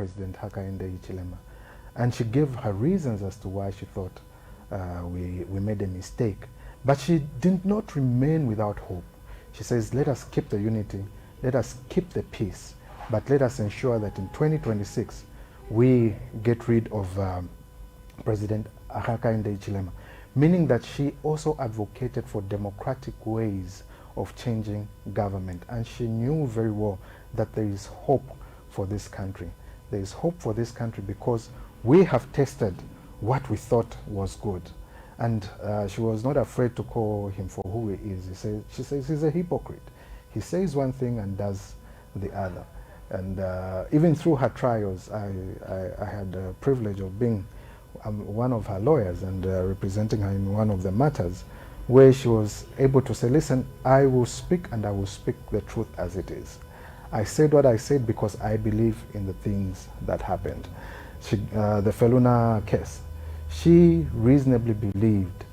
President Hakainde Hichilema. And she gave her reasons as to why she thought we made a mistake. But she did not remain without hope. She says, let us keep the unity, let us keep the peace, but let us ensure that in 2026 we get rid of President Hakainde Hichilema, meaning that she also advocated for democratic ways of changing government. And she knew very well that there is hope for this country. There is hope for this country because we have tested what we thought was good. And she was not afraid to call him for who he is. She says he's a hypocrite. He says one thing and does the other. And even through her trials, I had the privilege of being one of her lawyers and representing her in one of the matters where she was able to say, listen, I will speak and I will speak the truth as it is. I said what I said because I believe in the things that happened. The Feluna case, she reasonably believed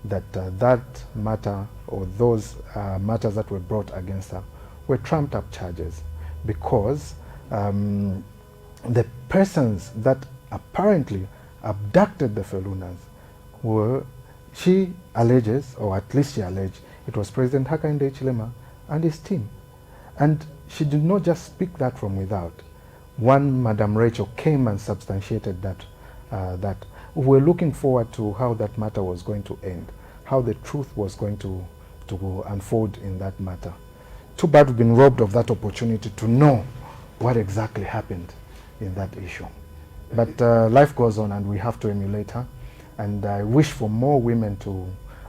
that that matter or those matters that were brought against her were trumped up charges because the persons that apparently abducted the Felunas were, she alleges, or at least she alleged, it was President Hakainde Hichilema and his team. And she did not just speak that from without. One, Madam Rachel, came and substantiated that. We were looking forward to how that matter was going to end, how the truth was going to unfold in that matter. Too bad we've been robbed of that opportunity to know what exactly happened in that issue. But life goes on and we have to emulate her. And I wish for more women to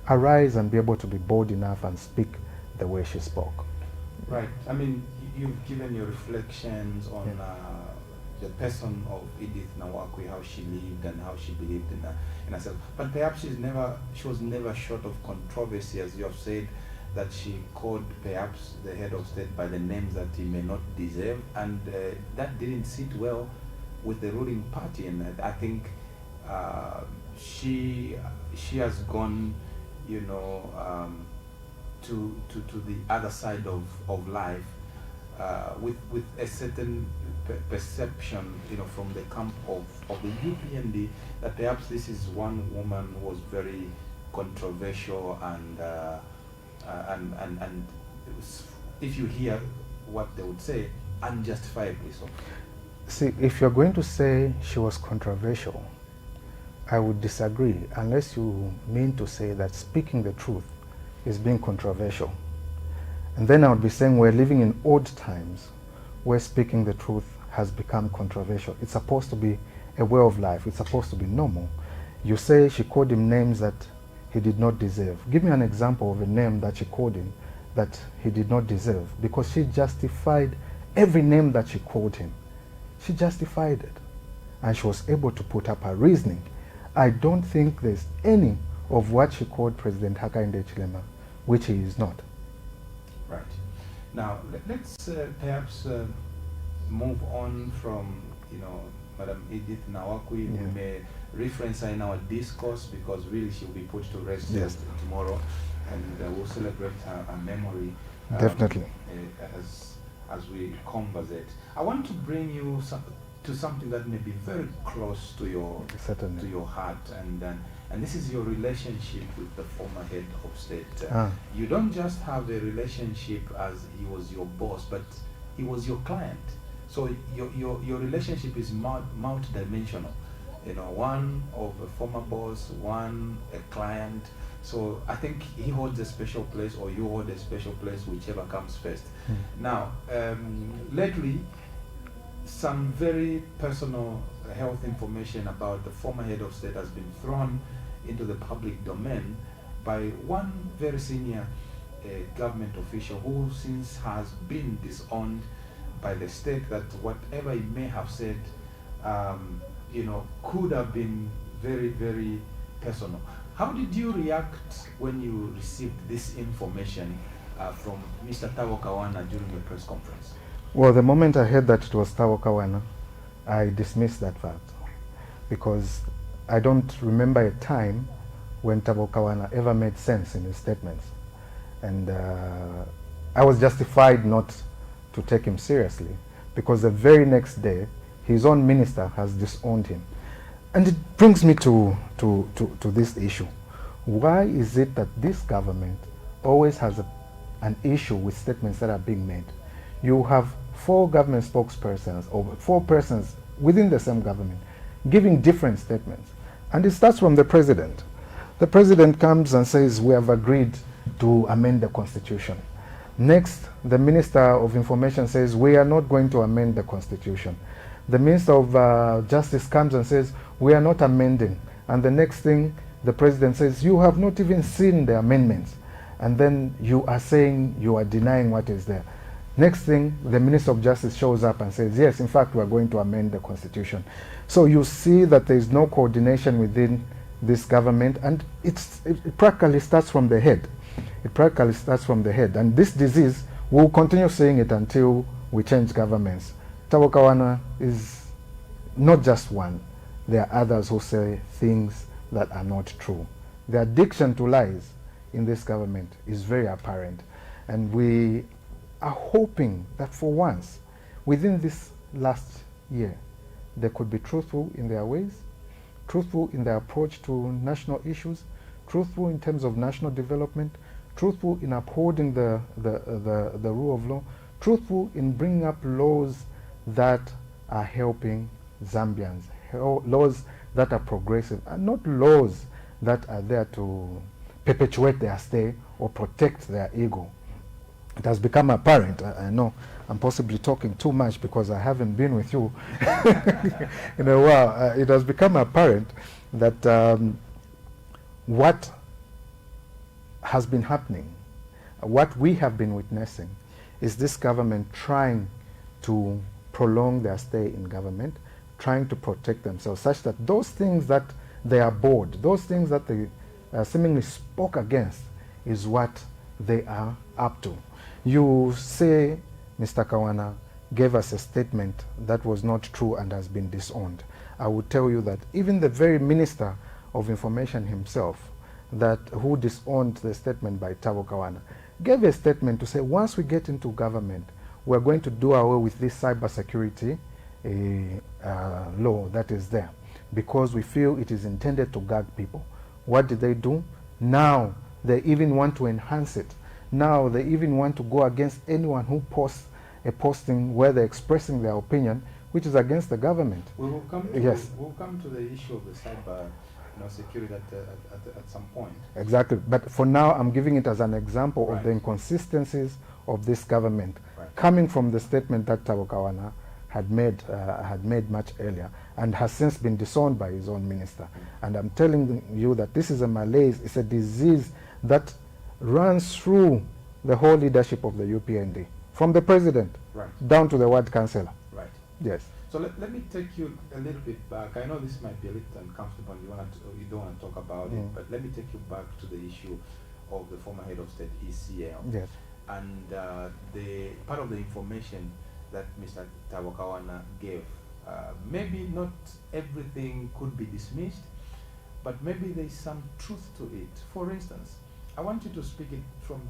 arise and be able to be bold enough and speak the way she spoke. Right. I mean, you've given your reflections on the person of Edith Nawaki, how she lived and how she believed in herself. But perhaps she was never short of controversy, as you have said, that she called perhaps the head of state by the names that he may not deserve, and that didn't sit well with the ruling party. And I think she has gone, you know, to the other side of life with a certain perception, you know, from the camp of the UPND, that perhaps this is one woman who was very controversial and if you hear what they would say, unjustifiably so. See, if you're going to say she was controversial, I would disagree, unless you mean to say that speaking the truth is being controversial. And then I would be saying we're living in odd times where speaking the truth has become controversial. It's supposed to be a way of life. It's supposed to be normal. You say she called him names that he did not deserve. Give me an example of a name that she called him that he did not deserve, because she justified every name that she called him. She justified it. And she was able to put up her reasoning. I don't think there's any of what she called President Hakainde Hichilema which he is not. Right. Now, let's perhaps move on from, you know, Madam Edith Nawaki. We may reference her in our discourse because really she'll be put to rest tomorrow, and we'll celebrate her memory. Definitely. As we conversate. I want to bring you to something that may be very close to your heart, and this is your relationship with the former head of state. You don't just have a relationship as he was your boss, but he was your client. So your relationship is multi-dimensional. You know, one of a former boss, one a client. So I think he holds a special place, or you hold a special place, whichever comes first. Now, lately, some very personal health information about the former head of state has been thrown into the public domain by one very senior government official who since has been disowned by the state, that whatever he may have said, you know, could have been very, very personal. How did you react when you received this information from Mr. Tawo Kawana during the press conference? Well, the moment I heard that it was Tawo Kawana, I dismissed that fact, because I don't remember a time when Tawo Kawana ever made sense in his statements. And I was justified not to take him seriously, because the very next day his own minister has disowned him. And it brings me to this issue. Why is it that this government always has an issue with statements that are being made? You have 4 government spokespersons or 4 persons within the same government giving different statements. And it starts from the president. The president comes and says, we have agreed to amend the constitution. Next, the Minister of Information says, we are not going to amend the constitution. The Minister of Justice comes and says, we are not amending. And the next thing, the president says, you have not even seen the amendments. And then you are saying you are denying what is there. Next thing, the Minister of Justice shows up and says, yes, in fact, we are going to amend the constitution. So you see that there is no coordination within this government, and it practically starts from the head. It practically starts from the head. And this disease, we'll continue seeing it until we change governments. Tabo Kawana is not just one. There are others who say things that are not true. The addiction to lies in this government is very apparent. And we are hoping that for once, within this last year, they could be truthful in their ways, truthful in their approach to national issues, truthful in terms of national development, truthful in upholding the rule of law, truthful in bringing up laws that are helping Zambians, laws that are progressive, and not laws that are there to perpetuate their stay or protect their ego. It has become apparent, I know I'm possibly talking too much because I haven't been with you in a while. It has become apparent that what has been happening, what we have been witnessing, is this government trying to prolong their stay in government, trying to protect themselves, such that those things that they are bored, those things that they seemingly spoke against, is what they are up to. You say Mr. Kawana gave us a statement that was not true and has been disowned. I would tell you that even the very Minister of Information himself, who disowned the statement by Tabo Kawana, gave a statement to say, once we get into government, we're going to do away with this cybersecurity law that is there, because we feel it is intended to gag people. What did they do? Now they even want to enhance it. Now they even want to go against anyone who posts a posting where they're expressing their opinion, which is against the government. We will come to, yes. We'll come to the issue of the cyber security at some point. Exactly. But for now, I'm giving it as an example Right. of the inconsistencies of this government, Right. coming from the statement that Tabo Kawana had made much earlier and has since been disowned by his own minister. And I'm telling you that this is a malaise, it's a disease that runs through the whole leadership of the UPND, from the president Right. down to the ward councillor. Right. Yes. So let me take you a little bit back. I know this might be a little uncomfortable and you don't want to talk about it, but let me take you back to the issue of the former head of state, ECL. Yes. And the part of the information that Mr. Tawakawana gave, maybe not everything could be dismissed, but maybe there is some truth to it. For instance, I want you to speak it from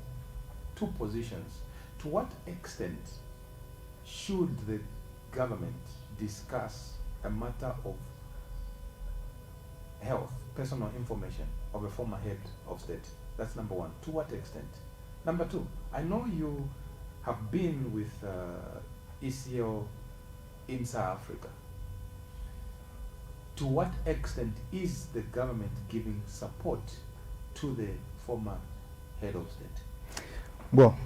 2 positions. To what extent should the government discuss a matter of health, personal information of a former head of state? That's number 1. To what extent? Number 2, I know you have been with ECL in South Africa. To what extent is the government giving support to the former head of state? Well,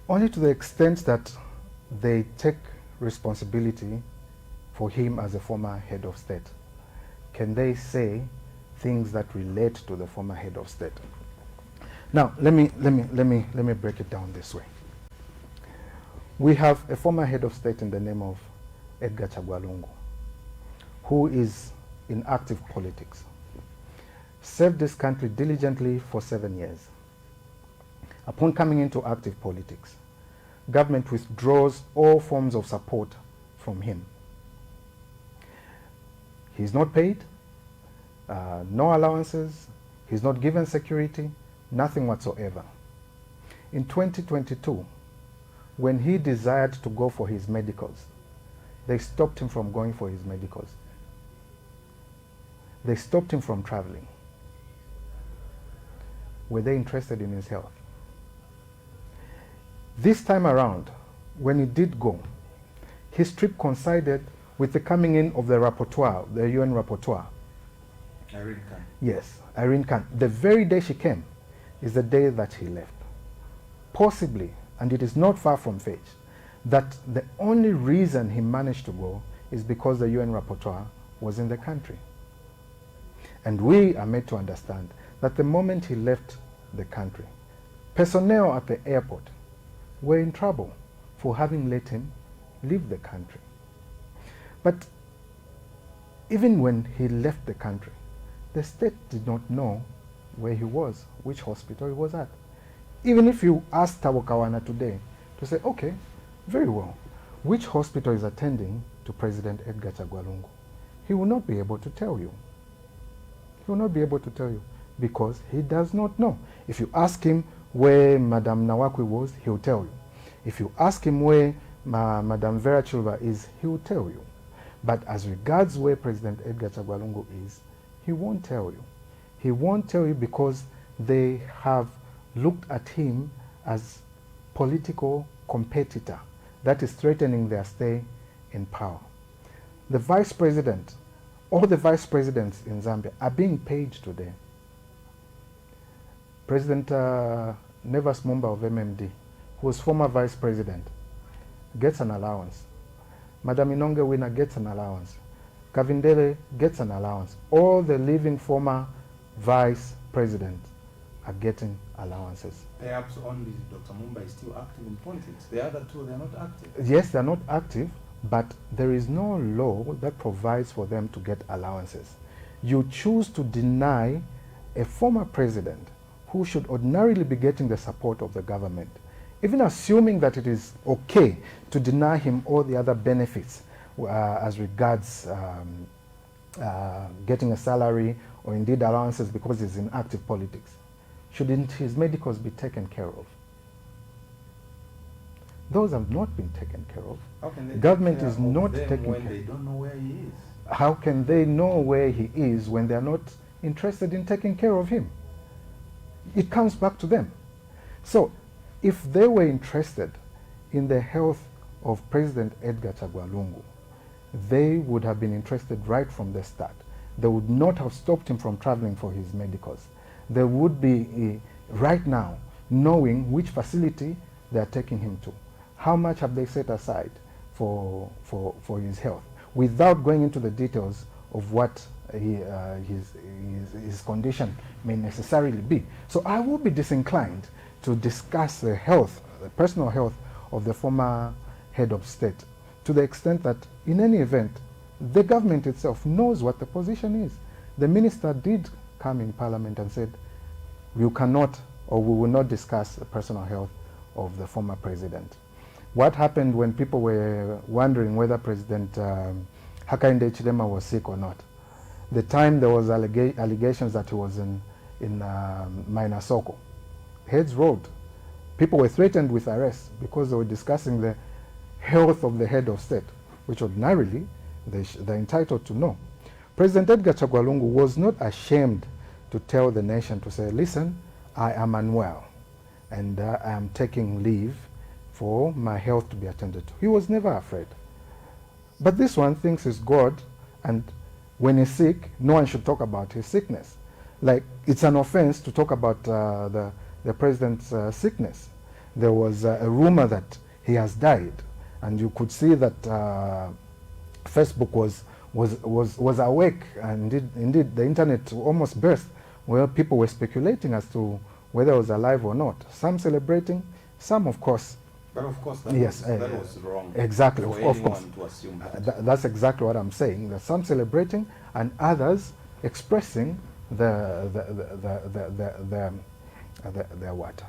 only to the extent that they take responsibility for him as a former head of state. Can they say things that relate to the former head of state? Now, let me break it down this way. We have a former head of state in the name of Edgar Chagwalungu, who is in active politics, served this country diligently for 7 years. Upon coming into active politics, government withdraws all forms of support from him. He's not paid, no allowances, he's not given security, nothing whatsoever. In 2022, when he desired to go for his medicals, They stopped him from going for his medicals. They stopped him from traveling. Were they interested in his health? This time around, when he did go, his trip coincided with the coming in of the rapporteur, the UN rapporteur. Irene Khan. Yes, Irene Khan. The very day she came is the day that he left. Possibly, and it is not far from fetch, that the only reason he managed to go is because the UN rapporteur was in the country. And we are made to understand that the moment he left the country, personnel at the airport were in trouble for having let him leave the country. But even when he left the country, the state did not know where he was, which hospital he was at. Even if you ask Tawakawana today to say, okay, very well, which hospital is attending to President Edgar Chagwa, he will not be able to tell you. He will not be able to tell you because he does not know. If you ask him where Madame Nawaki was, he will tell you. If you ask him where Madame Vera Chilva is, he will tell you. But as regards where President Edgar Chagwa is, he won't tell you. He won't tell you because they have looked at him as political competitor that is threatening their stay in power. The vice president, all the vice presidents in Zambia are being paid today. President Nevas Mumba of MMD, who was former vice president, gets an allowance. Madam Inonge Wina gets an allowance. Kavindele gets an allowance. All the living former vice presidents are getting allowances. Perhaps only Dr. Mumba is still active in politics. The other two, they are not active. Yes, they are not active, but there is no law that provides for them to get allowances. You choose to deny a former president who should ordinarily be getting the support of the government, even assuming that it is okay to deny him all the other benefits as regards getting a salary or indeed allowances because he's in active politics. Shouldn't his medicals be taken care of? Those have not been taken care of. How can they Government take care is of not them taking when care. they don't know where he is? How can they know where he is when they are not interested in taking care of him? It comes back to them. So if they were interested in the health of President Edgar Chagwa Lungu, they would have been interested right from the start. They would not have stopped him from traveling for his medicals. They would be right now knowing which facility they are taking him to. How much have they set aside for his health, without going into the details of what his condition may necessarily be. So I will be disinclined to discuss the health, the personal health of the former head of state, to the extent that in any event, the government itself knows what the position is. The minister did come in parliament and said, you cannot or we will not discuss the personal health of the former president. What happened when people were wondering whether President Hakainde Hichilema was sick or not? The time there was allegations that he was in Mainasoko, heads rolled. People were threatened with arrest because they were discussing the health of the head of state, which ordinarily they're entitled to know. President Edgar Chagwa Lungu was not ashamed to tell the nation to say, listen, I am unwell and I am taking leave for my health to be attended to. He was never afraid. But this one thinks he's God, and when he's sick, no one should talk about his sickness. Like, it's an offense to talk about the president's sickness. There was a rumor that he has died, and you could see that Facebook was awake, and indeed the internet almost burst, where people were speculating as to whether he was alive or not. Some celebrating, some of course. But of course that, yes, that was wrong. Exactly, for of course. To assume that. That's exactly what I'm saying. That some celebrating and others expressing the what?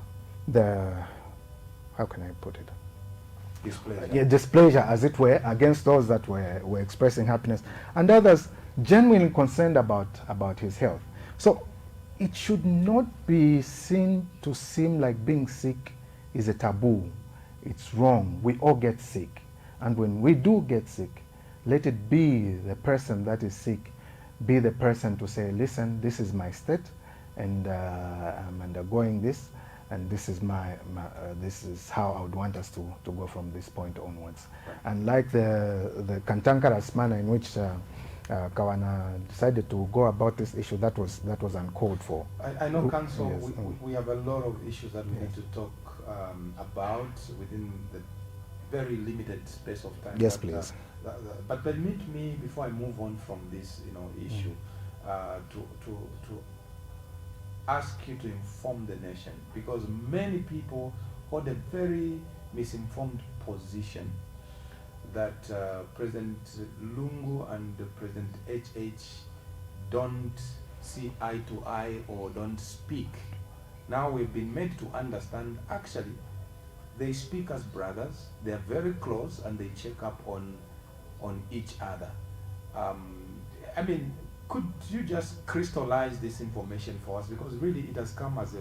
How can I put it? Displeasure. Yeah, displeasure, as it were, against those that were expressing happiness, and others genuinely concerned about his health. So it should not be seen to seem like being sick is a taboo. It's wrong. We all get sick, and when we do get sick, let it be the person that is sick, be the person to say, listen, this is my state, and I'm undergoing this, and this is this is how I would want us to go from this point onwards. Right. And like the cantankerous manner in which Kawana decided to go about this issue, that was uncalled for. I know, Council, yes. we have a lot of issues that we yes. need to talk about within the very limited space of time. Yes, please. But permit me, before I move on from this, issue, to ask you to inform the nation, because many people hold a very misinformed position that President Lungu and President HH don't see eye to eye or don't speak. Now we've been made to understand, actually, they speak as brothers, they are very close, and they check up on each other. I mean, could you just crystallize this information for us? Because really it has come as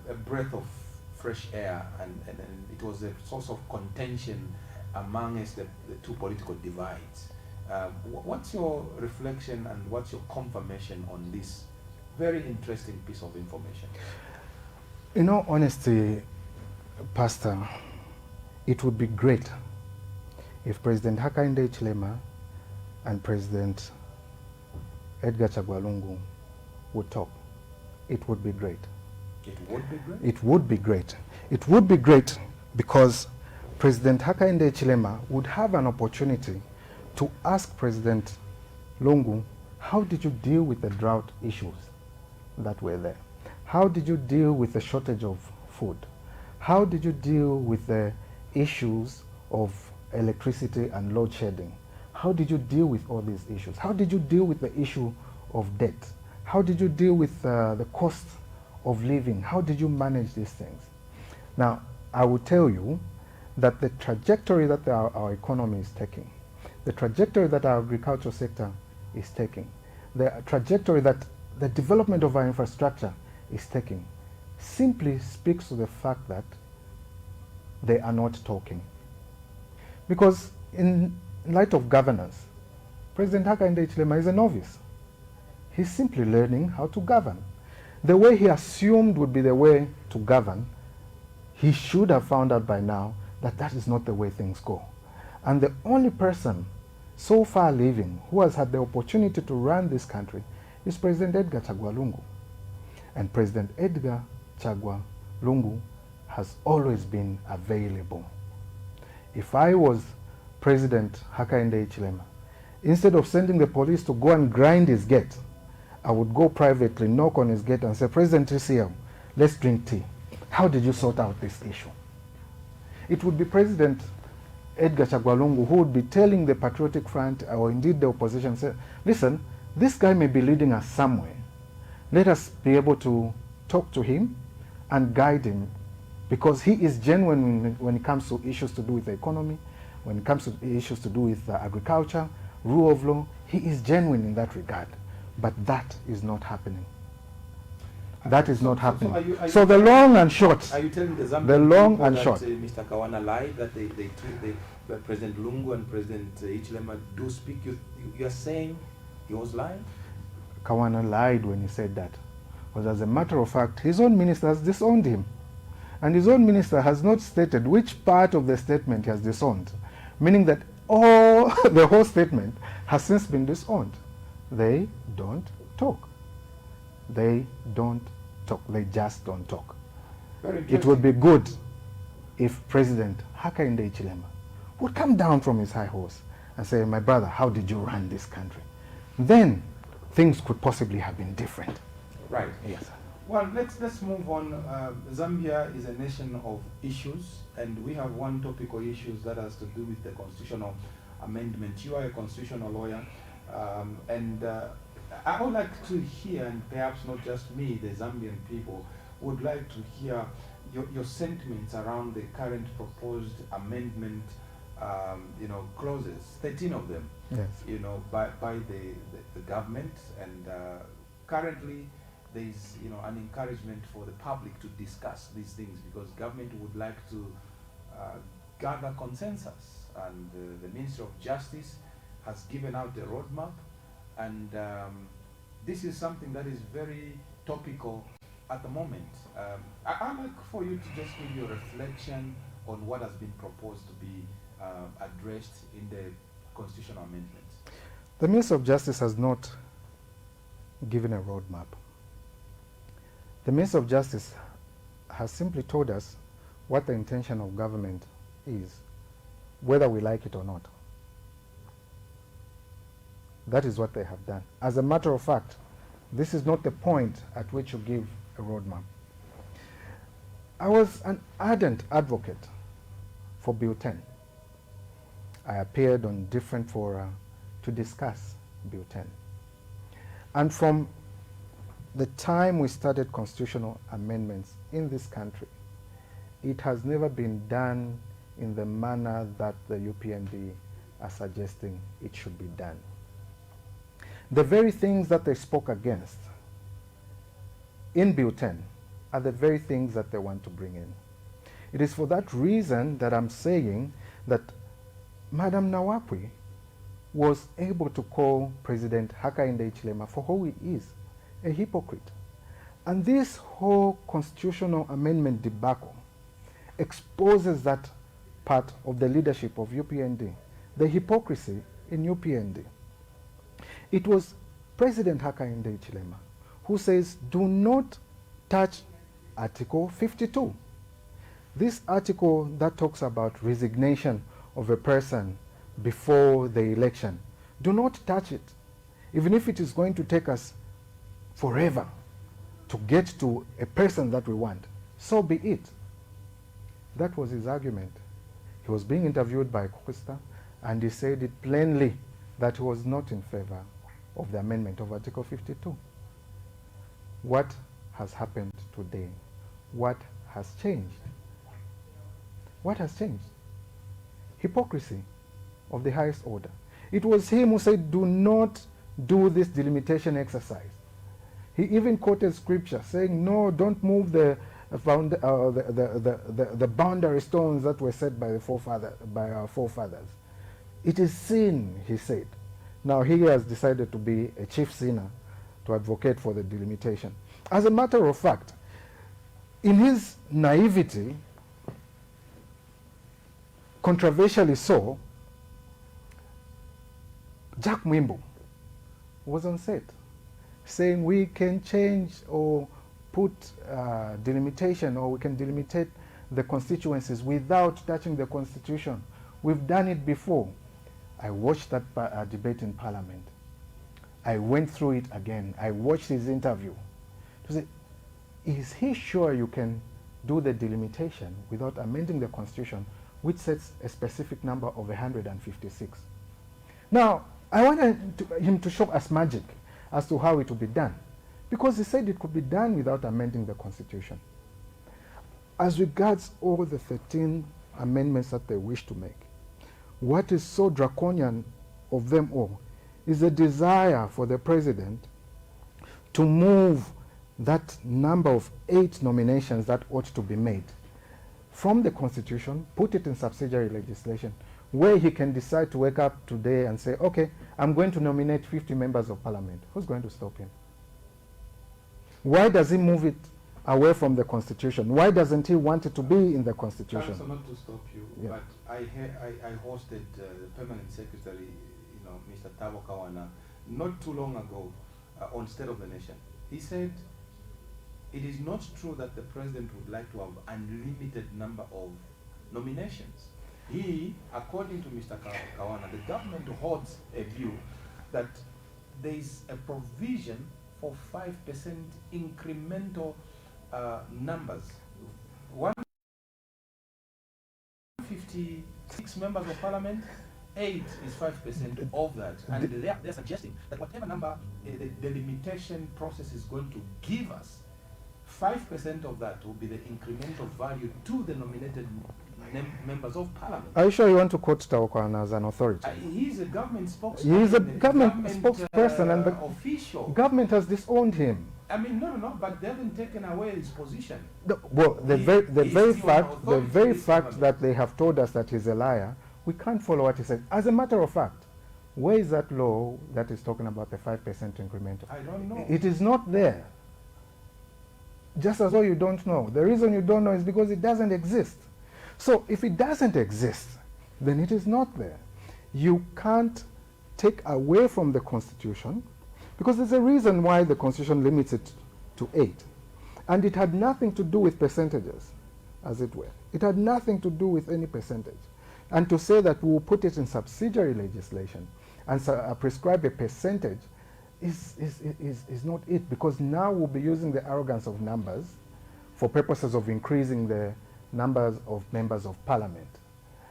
a breath of fresh air, and it was a source of contention amongst the two political divides. What's your reflection and what's your confirmation on this very interesting piece of information? In all honesty, Pastor, it would be great if President Hakainde Hichilema and President Edgar Chagwa Lungu would talk. It would be great. It would be great? It would be great. It would be great because President Hakainde Hichilema would have an opportunity to ask President Lungu, how did you deal with the drought issues that were there? How did you deal with the shortage of food? How did you deal with the issues of electricity and load shedding? How did you deal with all these issues? How did you deal with the issue of debt? How did you deal with the cost of living? How did you manage these things? Now, I will tell you that the trajectory that our economy is taking, the trajectory that our agricultural sector is taking, the trajectory that the development of our infrastructure is taking, simply speaks to the fact that they are not talking. Because in light of governance, President Hakainde Hichilema is a novice. He's simply learning how to govern. The way he assumed would be the way to govern, he should have found out by now that that is not the way things go. And the only person so far living who has had the opportunity to run this country is President Edgar Chagwa Lungu. And President Edgar Chagwa Lungu has always been available. If I was President Hakainde Hichilema, instead of sending the police to go and grind his gate, I would go privately, knock on his gate and say, President TCL, let's drink tea. How did you sort out this issue? It would be President Edgar Chagwa Lungu who would be telling the Patriotic Front, or indeed the opposition, say, listen, this guy may be leading us somewhere. Let us be able to talk to him and guide him, because he is genuine when it comes to issues to do with the economy, when it comes to issues to do with agriculture, rule of law. He is genuine in that regard. But that is not happening. That is not happening. So the long and short. Are you telling the Zambian the long people and that short. Mr. Kawana lied, that President Lungu and President Hichilema do speak? You are saying he was lying? Kawana lied when he said that. But as a matter of fact, his own minister has disowned him. And his own minister has not stated which part of the statement he has disowned, meaning that the whole statement has since been disowned. They don't talk. They don't talk. They just don't talk. It would be good if President Hakainde Hichilema would come down from his high horse and say, my brother, how did you run this country? Then things could possibly have been different. Right. Yes. Well, let's move on. Zambia is a nation of issues, and we have one topical issue that has to do with the constitutional amendment. You are a constitutional lawyer, and I would like to hear, and perhaps not just me, the Zambian people, would like to hear your sentiments around the current proposed amendment, clauses, 13 of them, yes, by the government, and currently there is, an encouragement for the public to discuss these things, because government would like to gather consensus and the Ministry of Justice has given out the roadmap, and this is something that is very topical at the moment. I'd like for you to just give your reflection on what has been proposed to be addressed in the constitutional amendments. The Minister of Justice has not given a roadmap. The Minister of Justice has simply told us what the intention of government is, whether we like it or not. That is what they have done. As a matter of fact, this is not the point at which you give a roadmap. I was an ardent advocate for Bill 10. I appeared on different fora to discuss Bill 10. And from the time we started constitutional amendments in this country, it has never been done in the manner that the UPND are suggesting it should be done. The very things that they spoke against in Bill 10 are the very things that they want to bring in. It is for that reason that I'm saying that Madam Nawaki was able to call President Hakainde Hichilema for who he is, a hypocrite. And this whole constitutional amendment debacle exposes that part of the leadership of UPND, the hypocrisy in UPND. It was President Hakainde Hichilema who says, do not touch Article 52. This article that talks about resignation of a person before the election, do not touch it. Even if it is going to take us forever to get to a person that we want, so be it. That was his argument. He was being interviewed by Costa, and he said it plainly that he was not in favor of the amendment of Article 52. What has happened today? What has changed? What has changed? Hypocrisy of the highest order. It was him who said, do not do this delimitation exercise. He even quoted scripture saying, no, don't move the boundary stones that were set by our forefathers. It is sin, he said. Now he has decided to be a chief sinner to advocate for the delimitation. As a matter of fact, in his naivety, controversially so, Jack Mwimbo was on set saying we can change or put delimitation, or we can delimitate the constituencies without touching the constitution. We've done it before. I watched that debate in Parliament. I went through it again. I watched his interview to say, is he sure you can do the delimitation without amending the constitution, which sets a specific number of 156? Now, I wanted him to show us magic as to how it would be done, because he said it could be done without amending the constitution. As regards all the 13 amendments that they wish to make, what is so draconian of them all is a desire for the president to move that number of 8 nominations that ought to be made from the constitution, put it in subsidiary legislation, where he can decide to wake up today and say, okay, I'm going to nominate 50 members of parliament. Who's going to stop him? Why does he move it away from the constitution? Why doesn't he want it to be in the constitution? Also, not to stop you, yeah, but I hosted the permanent secretary, Mr. Tabo Kawana, not too long ago on State of the Nation. He said, it is not true that the president would like to have unlimited number of nominations. He, according to Mr. Kawana, the government holds a view that there is a provision for 5% incremental numbers. 156 members of parliament, 8 is 5% of that. And they're suggesting that whatever number the limitation process is going to give us, 5% of that will be the incremental value to the nominated members of parliament. Are you sure you want to quote Tawakwana as an authority? He's a government spokesman. He is a government spokesperson, and the official government has disowned him. I mean, no, but they haven't taken away his position. The very fact that they have told us that he's a liar We can't follow what he said. As a matter of fact, where is that law that is talking about the 5% incremental? I don't know. It is not there. Just as though you don't know. The reason you don't know is because it doesn't exist. So if it doesn't exist, then it is not there. You can't take away from the Constitution, because there's a reason why the Constitution limits it to 8. And it had nothing to do with percentages, as it were. It had nothing to do with any percentage. And to say that we will put it in subsidiary legislation and prescribe a percentage is not it, because now we'll be using the arrogance of numbers for purposes of increasing the numbers of members of parliament.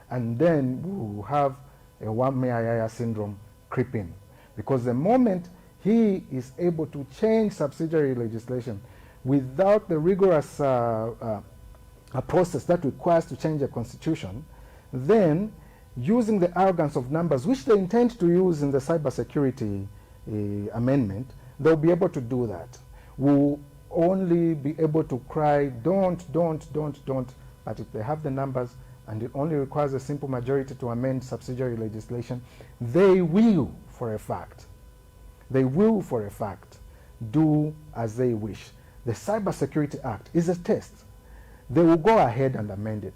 And then we will have a Wameaya syndrome creep in, because the moment he is able to change subsidiary legislation without the rigorous process that requires to change a constitution, then using the arrogance of numbers, which they intend to use in the cybersecurity amendment, they'll be able to do that. We'll only be able to cry, don't, but if they have the numbers and it only requires a simple majority to amend subsidiary legislation, they will, for a fact, do as they wish. The Cybersecurity Act is a test. They will go ahead and amend it.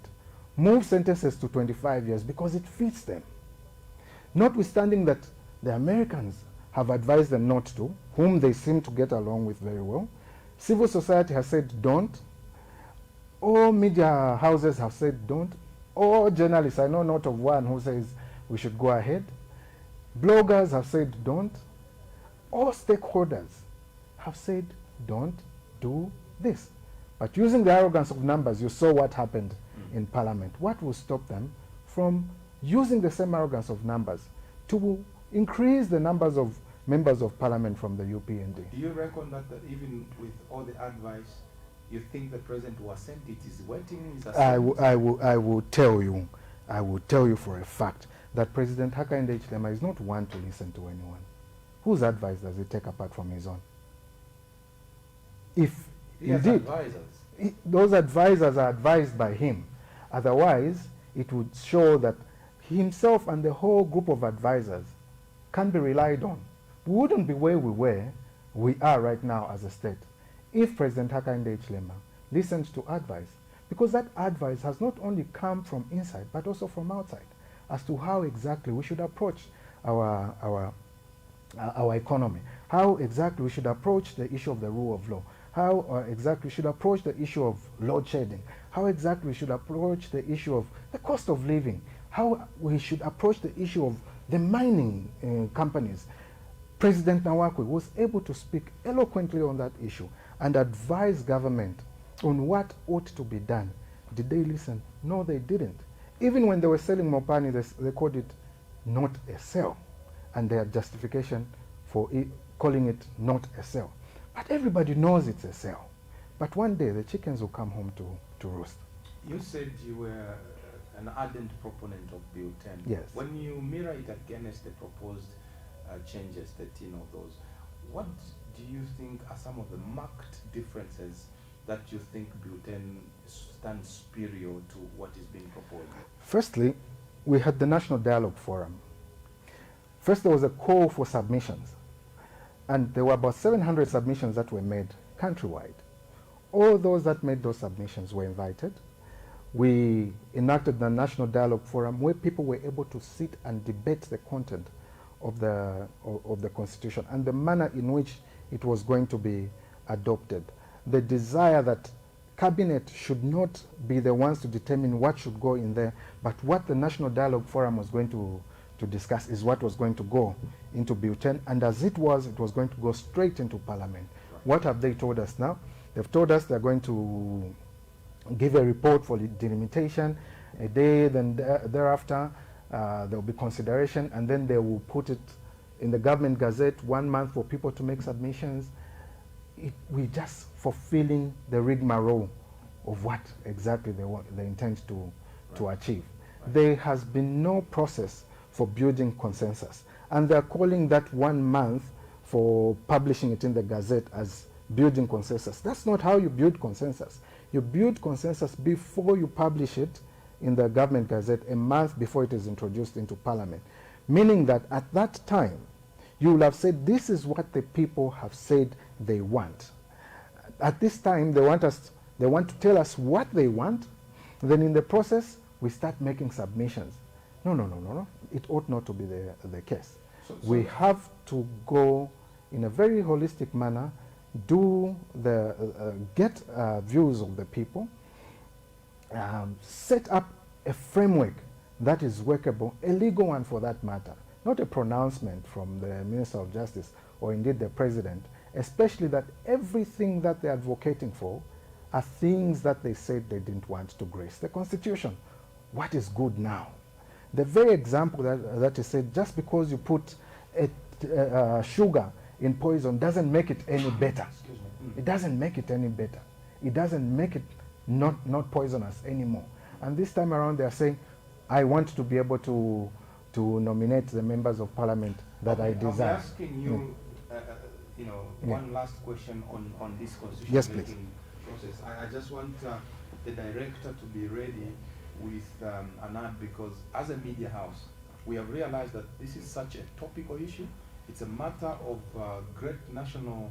Move sentences to 25 years because it fits them. Notwithstanding that the Americans have advised them not to, whom they seem to get along with very well. Civil society has said don't. All media houses have said don't. All journalists, I know not of one who says we should go ahead. Bloggers have said don't. All stakeholders have said don't do this. But using the arrogance of numbers, you saw what happened in Parliament. What will stop them from using the same arrogance of numbers to increase the numbers of members of Parliament from the UPND? Do you reckon that even with all the advice, you think the president was sent it is waiting? I will tell you for a fact that President Hakainde Hichilema is not one to listen to anyone. Whose advice does he take apart from his own? If he has indeed advisors. Those advisors are advised by him, otherwise it would show that he himself and the whole group of advisors can be relied on. We wouldn't be where we are right now as a state, if President Hakainde Hichilema listened to advice, because that advice has not only come from inside but also from outside as to how exactly we should approach our economy, how exactly we should approach the issue of the rule of law, how exactly we should approach the issue of load shedding, how exactly we should approach the issue of the cost of living, how we should approach the issue of the mining companies. President Nawaki was able to speak eloquently on that issue and advise government on what ought to be done. Did they listen? No, they didn't. Even when they were selling Mopani, they called it not a sale, and their justification for calling it not a sale. But everybody knows it's a sale. But one day the chickens will come home to roost. You said you were an ardent proponent of Bill 10. Yes. When you mirror it against the proposed changes, 13 of those, what do you think are some of the marked differences that you think Bill 10 stands superior to what is being proposed? Firstly, we had the National Dialogue Forum. First, there was a call for submissions, and there were about 700 submissions that were made countrywide. All those that made those submissions were invited. We enacted the National Dialogue Forum where people were able to sit and debate the content of the Constitution and the manner in which it was going to be adopted. The desire that Cabinet should not be the ones to determine what should go in there, but what the National Dialogue Forum was going to discuss is what was going to go into Bill 10, and as it was going to go straight into Parliament. What have they told us now? They've told us they're going to give a report for delimitation, a day, then thereafter there will be consideration, and then they will put it in the government gazette 1 month for people to make submissions. We're just fulfilling the rigmarole of what exactly they intend to achieve. There has been no process for building consensus, and they're calling that 1 month for publishing it in the gazette as building consensus. That's not how you build consensus. You build consensus before you publish it in the government gazette a month before it is introduced into parliament, meaning that at that time you will have said, this is what the people have said they want. At this time they want to tell us what they want, then in the process we start making submissions. No. It ought not to be the case. We have to go in a very holistic manner, get views of the people, set up a framework that is workable, a legal one for that matter, not a pronouncement from the Minister of Justice or indeed the President, especially that everything that they're advocating for are things that they said they didn't want to grace the Constitution. What is good now? The very example that is said, just because you put sugar in poison doesn't make it any better. It doesn't make it any better. It doesn't make it not poisonous anymore. And this time around they are saying, I want to be able to nominate the members of parliament that I desire. I'm asking you, one last question on this constitution making process. I just want the director to be ready with an ad, because as a media house, we have realized that this is such a topical issue. It's a matter of great national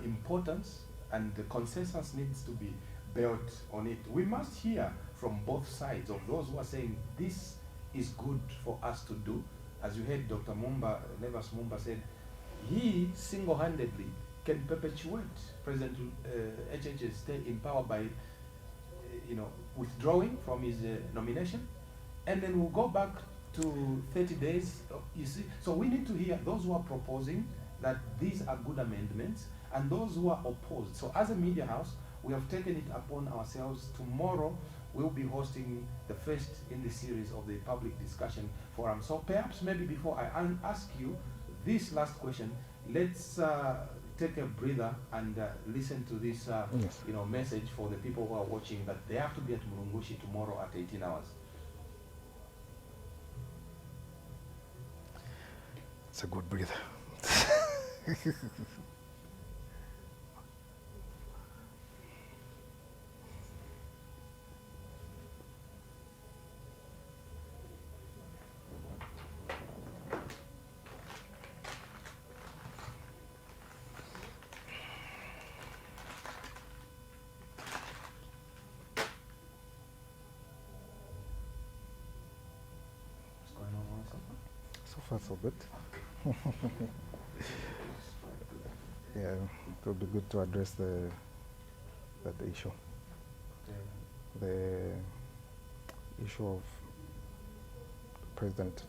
importance, and the consensus needs to be built on it. We must hear from both sides of those who are saying this is good for us to do. As you heard Dr. Nevas Mumba said, he single-handedly can perpetuate President HH's stay in power by withdrawing from his nomination, and then we'll go back to 30 days, you see. So we need to hear those who are proposing that these are good amendments and those who are opposed. So as a media house, we have taken it upon ourselves. Tomorrow we'll be hosting the first in the series of the public discussion forum. So perhaps maybe before I ask you this last question, let's take a breather and listen to this message for the people who are watching, that they have to be at Mulungushi tomorrow at 18 hours. It's a good breather. So far, so good. Yeah, it would be good to address that issue. The issue of President.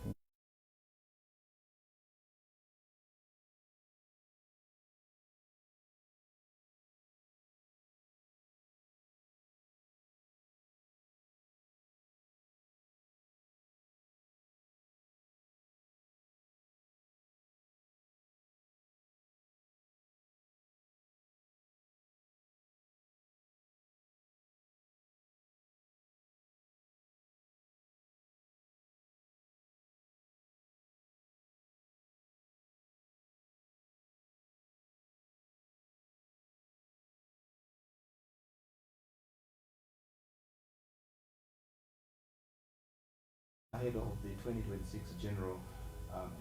Ahead of the 2026 general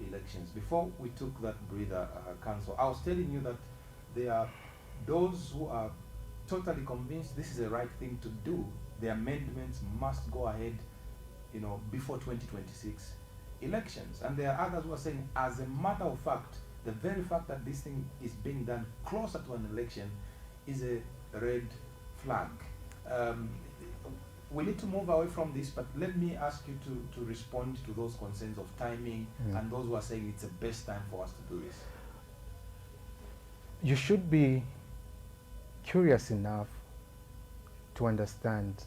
elections. Before we took that breather, Council, I was telling you that there are those who are totally convinced this is the right thing to do. The amendments must go ahead, before 2026 elections. And there are others who are saying, as a matter of fact, the very fact that this thing is being done closer to an election is a red flag. We need to move away from this, but let me ask you to respond to those concerns of timing and those who are saying it's the best time for us to do this. You should be curious enough to understand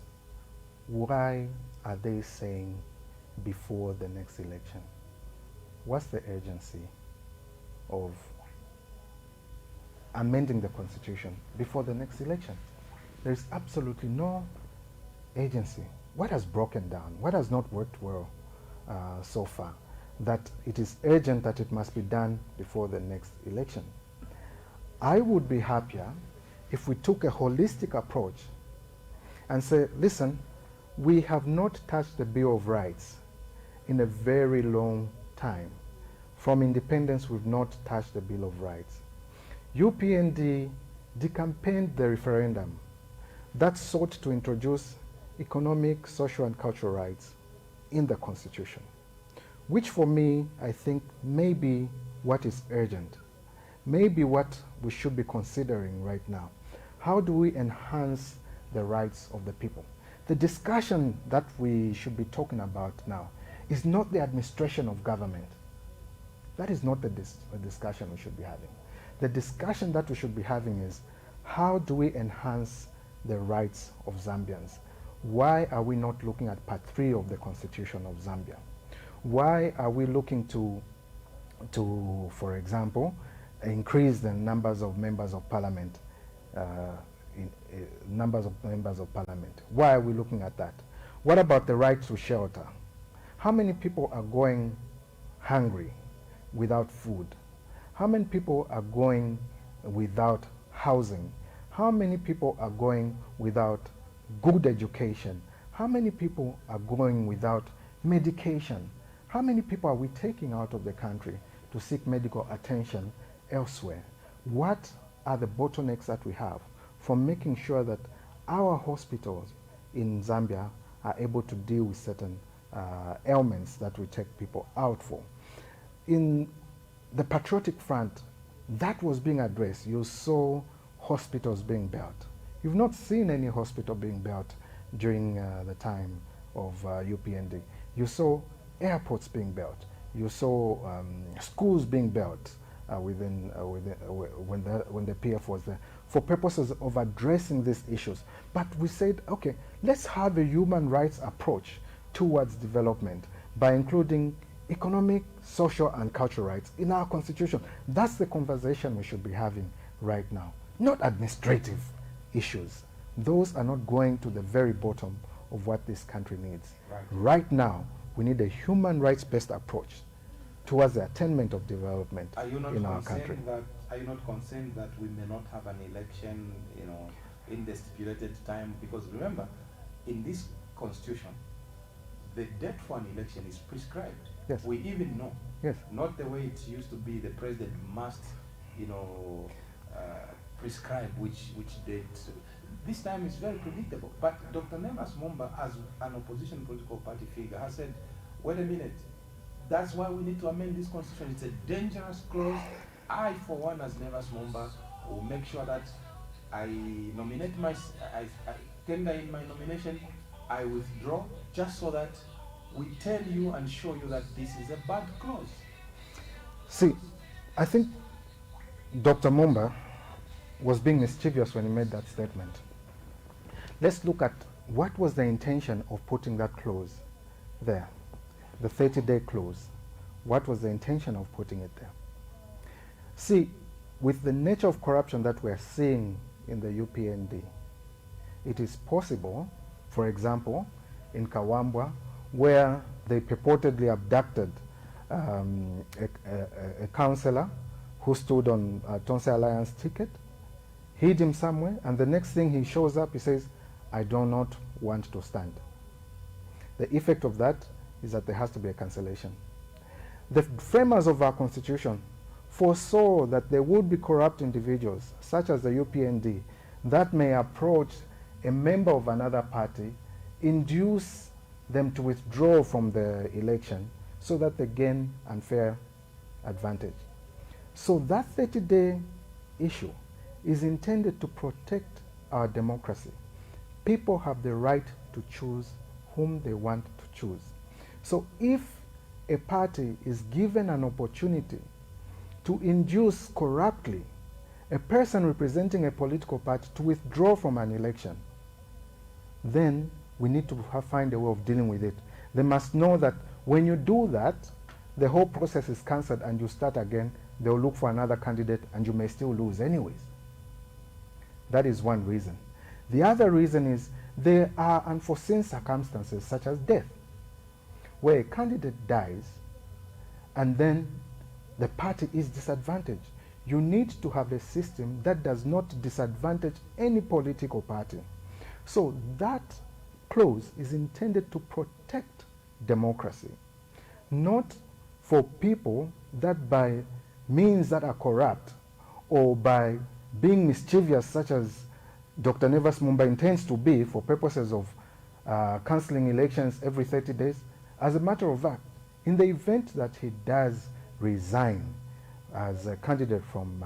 why are they saying before the next election. What's the urgency of amending the Constitution before the next election? There is absolutely no agency. What has broken down? What has not worked well so far? That it is urgent that it must be done before the next election. I would be happier if we took a holistic approach and say, listen, We have not touched the Bill of Rights in a very long time. From independence, we've not touched the Bill of Rights. UPND decampaigned the referendum that sought to introduce economic, social, and cultural rights in the Constitution, which for me, I think may be what is urgent, may be what we should be considering right now. How do we enhance the rights of the people? The discussion that we should be talking about now is not the administration of government. That is not the discussion we should be having. The discussion that we should be having is, how do we enhance the rights of Zambians? Why are we not looking at Part 3 of the Constitution of Zambia? Why are we looking to, for example, increase the numbers of members of parliament, Why are we looking at that? What about the right to shelter? How many people are going hungry without food? How many people are going without housing? How many people are going without good education? How many people are going without medication? How many people are we taking out of the country to seek medical attention elsewhere? What are the bottlenecks that we have for making sure that our hospitals in Zambia are able to deal with certain ailments that we take people out for? In the Patriotic Front, that was being addressed. You saw hospitals being built. You've not seen any hospital being built during the time of UPND. You saw airports being built. You saw schools being built when the PF was there, for purposes of addressing these issues. But we said, okay, let's have a human rights approach towards development by including economic, social, and cultural rights in our constitution. That's the conversation we should be having right now, not administrative issues. Those are not going to the very bottom of what this country needs. Right now, we need a human rights-based approach towards the attainment of development in our country. Are you not concerned that we may not have an election, in the stipulated time? Because remember, in this constitution, the date for an election is prescribed. Yes. We even know. Yes. Not the way it used to be. The president must, prescribe which date. This time is very predictable. But Dr. Nemas Momba, as an opposition political party figure, has said, wait a minute, that's why we need to amend this constitution. It's a dangerous clause. I, for one, as Nemas Momba, will make sure that I nominate I tender in my nomination, I withdraw, just so that we tell you and show you that this is a bad clause. See, I think Dr. Momba was being mischievous when he made that statement. Let's look at what was the intention of putting that clause there, the 30-day clause. What was the intention of putting it there? See, with the nature of corruption that we're seeing in the UPND, it is possible, for example, in Kawambwa, where they purportedly abducted a councillor who stood on Tonse Alliance ticket, hid him somewhere, and the next thing he shows up, he says, I do not want to stand. The effect of that is that there has to be a cancellation. The framers of our constitution foresaw that there would be corrupt individuals, such as the UPND, that may approach a member of another party, induce them to withdraw from the election so that they gain unfair advantage. So that 30-day issue is intended to protect our democracy. People have the right to choose whom they want to choose. So if a party is given an opportunity to induce corruptly a person representing a political party to withdraw from an election, then we need to find a way of dealing with it. They must know that when you do that, the whole process is cancelled and you start again. They'll look for another candidate and you may still lose anyways. That is one reason. The other reason is there are unforeseen circumstances such as death, where a candidate dies and then the party is disadvantaged. You need to have a system that does not disadvantage any political party. So that clause is intended to protect democracy, not for people that by means that are corrupt or by being mischievous, such as Dr. Nevas Mumba intends to be for purposes of cancelling elections every 30 days. As a matter of fact, in the event that he does resign as a candidate from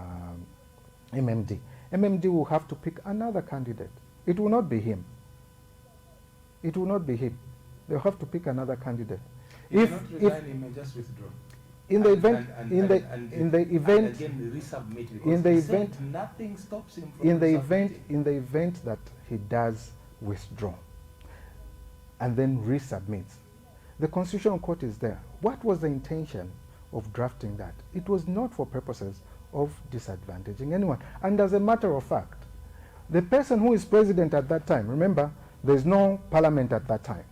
MMD, MMD will have to pick another candidate. It will not be him. It will not be him. They'll have to pick another candidate. If not resign, he may just withdraw. In the event, in the event, again resubmit, because in the event, nothing stops him from in the event that he does withdraw and then resubmits, the Constitutional Court is there. What was the intention of drafting that? It was not for purposes of disadvantaging anyone. And as a matter of fact, the person who is president at that time, remember, there is no parliament at that time.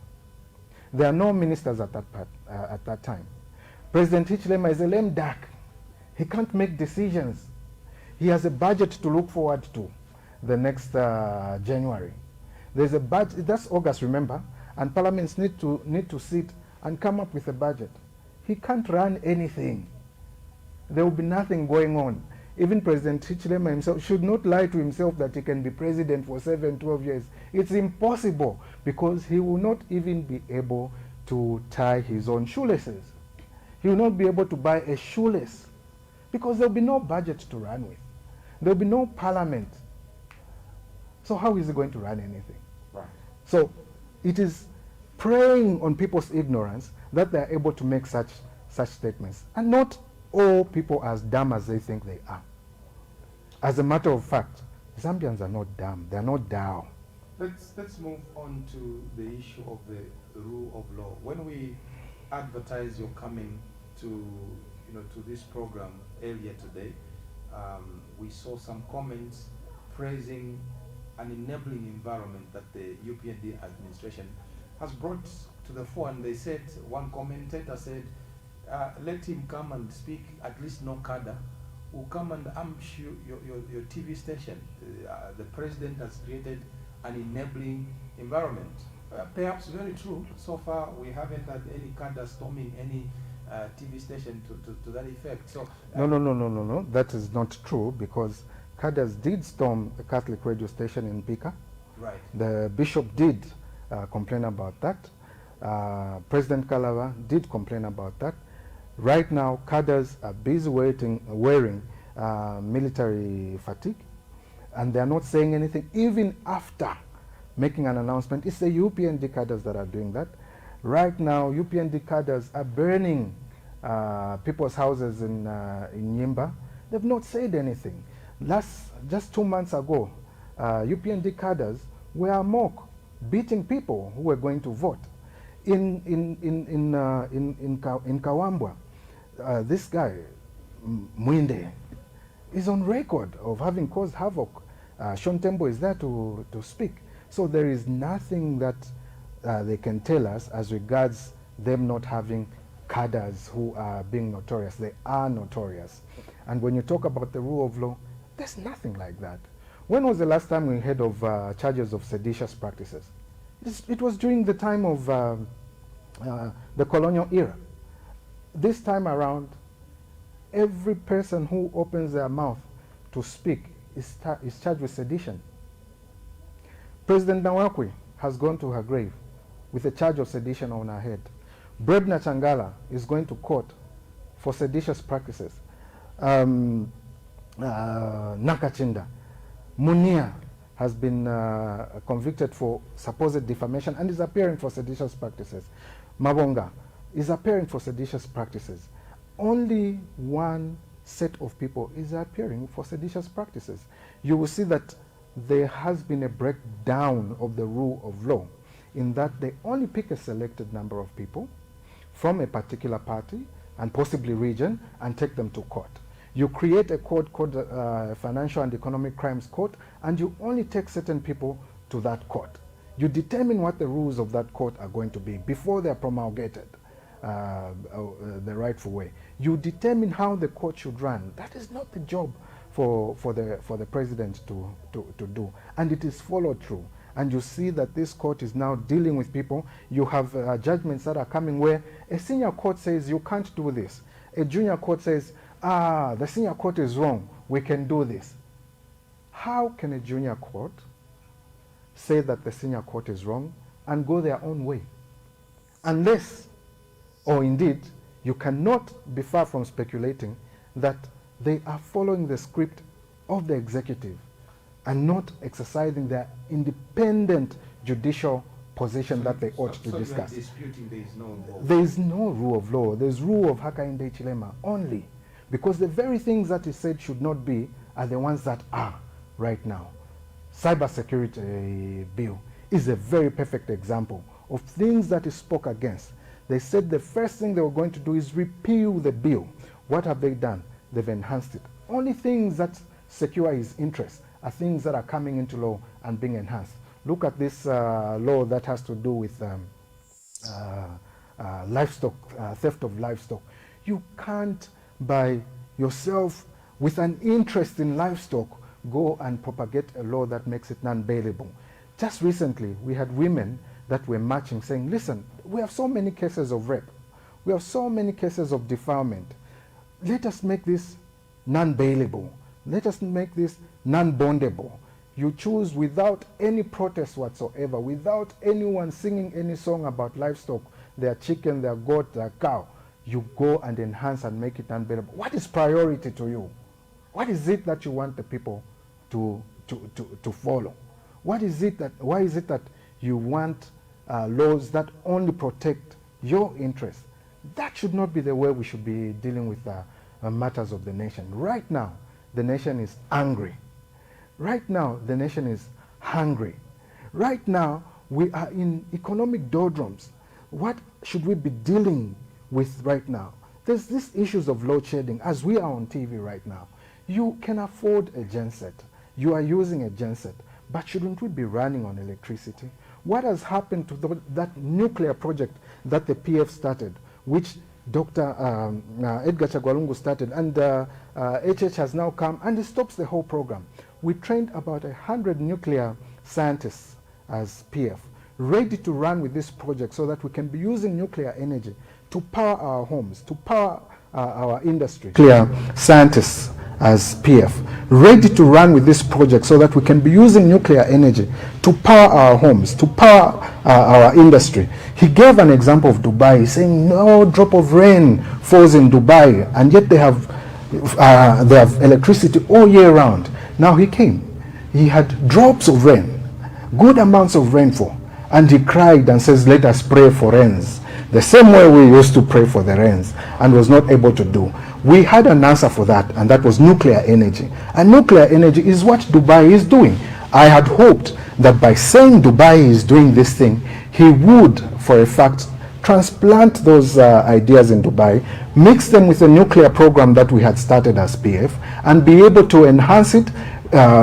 There are no ministers at that time. President Hichilema is a lame duck. He can't make decisions. He has a budget to look forward to the next January. There's a budget, that's August, remember, and parliaments need to sit and come up with a budget. He can't run anything. There will be nothing going on. Even President Hichilema himself should not lie to himself that he can be president for 7, 12 years. It's impossible, because he will not even be able to tie his own shoelaces. He will not be able to buy a shoelace, because there will be no budget to run with. There will be no parliament. So how is he going to run anything? Right. So it is preying on people's ignorance that they are able to make such statements. And not all people are as dumb as they think they are. As a matter of fact, Zambians are not dumb. They are not down. Let's move on to the issue of the rule of law. When we advertised your coming to this program earlier today, we saw some comments praising an enabling environment that the UPND administration has brought to the fore. And they said, one commentator said, let him come and speak, at least no cadre will come and ambush your TV station. The president has created an enabling environment. Perhaps very true. So far, we haven't had any cadre storming any TV station to that effect. So no. That is not true, because cadres did storm a Catholic radio station in Pika. Right. The bishop did complain about that. President Kalava did complain about that. Right now, cadres are busy wearing military fatigue, and they are not saying anything even after making an announcement. It's the UPND cadres that are doing that. Right now, UPND cadres are burning people's houses in Nyimba. They've not said anything. Just 2 months ago, UPND cadres were mock beating people who were going to vote. In Kawambwa, this guy Mwinde is on record of having caused havoc. Sean Tembo is there to speak. So there is nothing that they can tell us as regards them not having cadres who are being notorious. They are notorious. And when you talk about the rule of law, there's nothing like that. When was the last time we heard of charges of seditious practices? It was during the time of the colonial era. This time around, every person who opens their mouth to speak is charged with sedition. President Nawaki has gone to her grave with a charge of sedition on her head. Brebna Changala is going to court for seditious practices. Nakachinda, Munia has been convicted for supposed defamation and is appearing for seditious practices. Mabonga is appearing for seditious practices. Only one set of people is appearing for seditious practices. You will see that there has been a breakdown of the rule of law, in that they only pick a selected number of people from a particular party and possibly region and take them to court. You create a court called Financial and Economic Crimes Court, and you only take certain people to that court. You determine what the rules of that court are going to be before they are promulgated the rightful way. You determine how the court should run. That is not the job for the president to do, and it is followed through. and you see that this court is now dealing with people. You have judgments that are coming where a senior court says you can't do this. A junior court says, the senior court is wrong, we can do this. How can a junior court say that the senior court is wrong and go their own way? Unless, or indeed, you cannot be far from speculating that they are following the script of the executive and not exercising their independent judicial position that they ought to discuss. Disputing there is no law. There is no rule of law. There is rule of Hakainde Chilema only. Because the very things that is said should not be are the ones that are right now. Cybersecurity bill is a very perfect example of things that is spoke against. They said the first thing they were going to do is repeal the bill. What have they done? They've enhanced it. Only things that secure his interests are things that are coming into law and being enhanced. Look at this law that has to do with livestock, theft of livestock. You can't, by yourself, with an interest in livestock, go and propagate a law that makes it non-bailable. Just recently, we had women that were marching saying, listen, we have so many cases of rape. We have so many cases of defilement. Let us make this non-bailable. Let us make this non-bondable. You choose without any protest whatsoever, without anyone singing any song about livestock, their chicken, their goat, their cow. You go and enhance and make it non-bailable. What is priority to you? What is it that you want the people to follow? What is it that, why is it that you want laws that only protect your interests? That should not be the way we should be dealing with matters of the nation. Right now, the nation is angry. Right now, the nation is hungry. Right now, we are in economic doldrums. What should we be dealing with right now? There's these issues of load shedding. As we are on TV right now, you can afford a genset. You are using a genset. But shouldn't we be running on electricity? What has happened to that nuclear project that the PF started, which Dr. Edgar Chagwalungu started, and HH has now come and it stops the whole program. We trained about 100 nuclear scientists as PF, ready to run with this project so that we can be using nuclear energy to power our homes, to power our industry. Nuclear scientists as PF, ready to run with this project so that we can be using nuclear energy to power our homes, to power our industry. He gave an example of Dubai, saying no drop of rain falls in Dubai, and yet they have electricity all year round. Now he came, he had drops of rain, good amounts of rainfall, and he cried and says, let us pray for rains. The same way we used to pray for the rains and was not able to do. We had an answer for that, and that was nuclear energy. And nuclear energy is what Dubai is doing. I had hoped that by saying Dubai is doing this thing, he would, for a fact, transplant those ideas in Dubai, mix them with the nuclear program that we had started as PF, and be able to enhance it,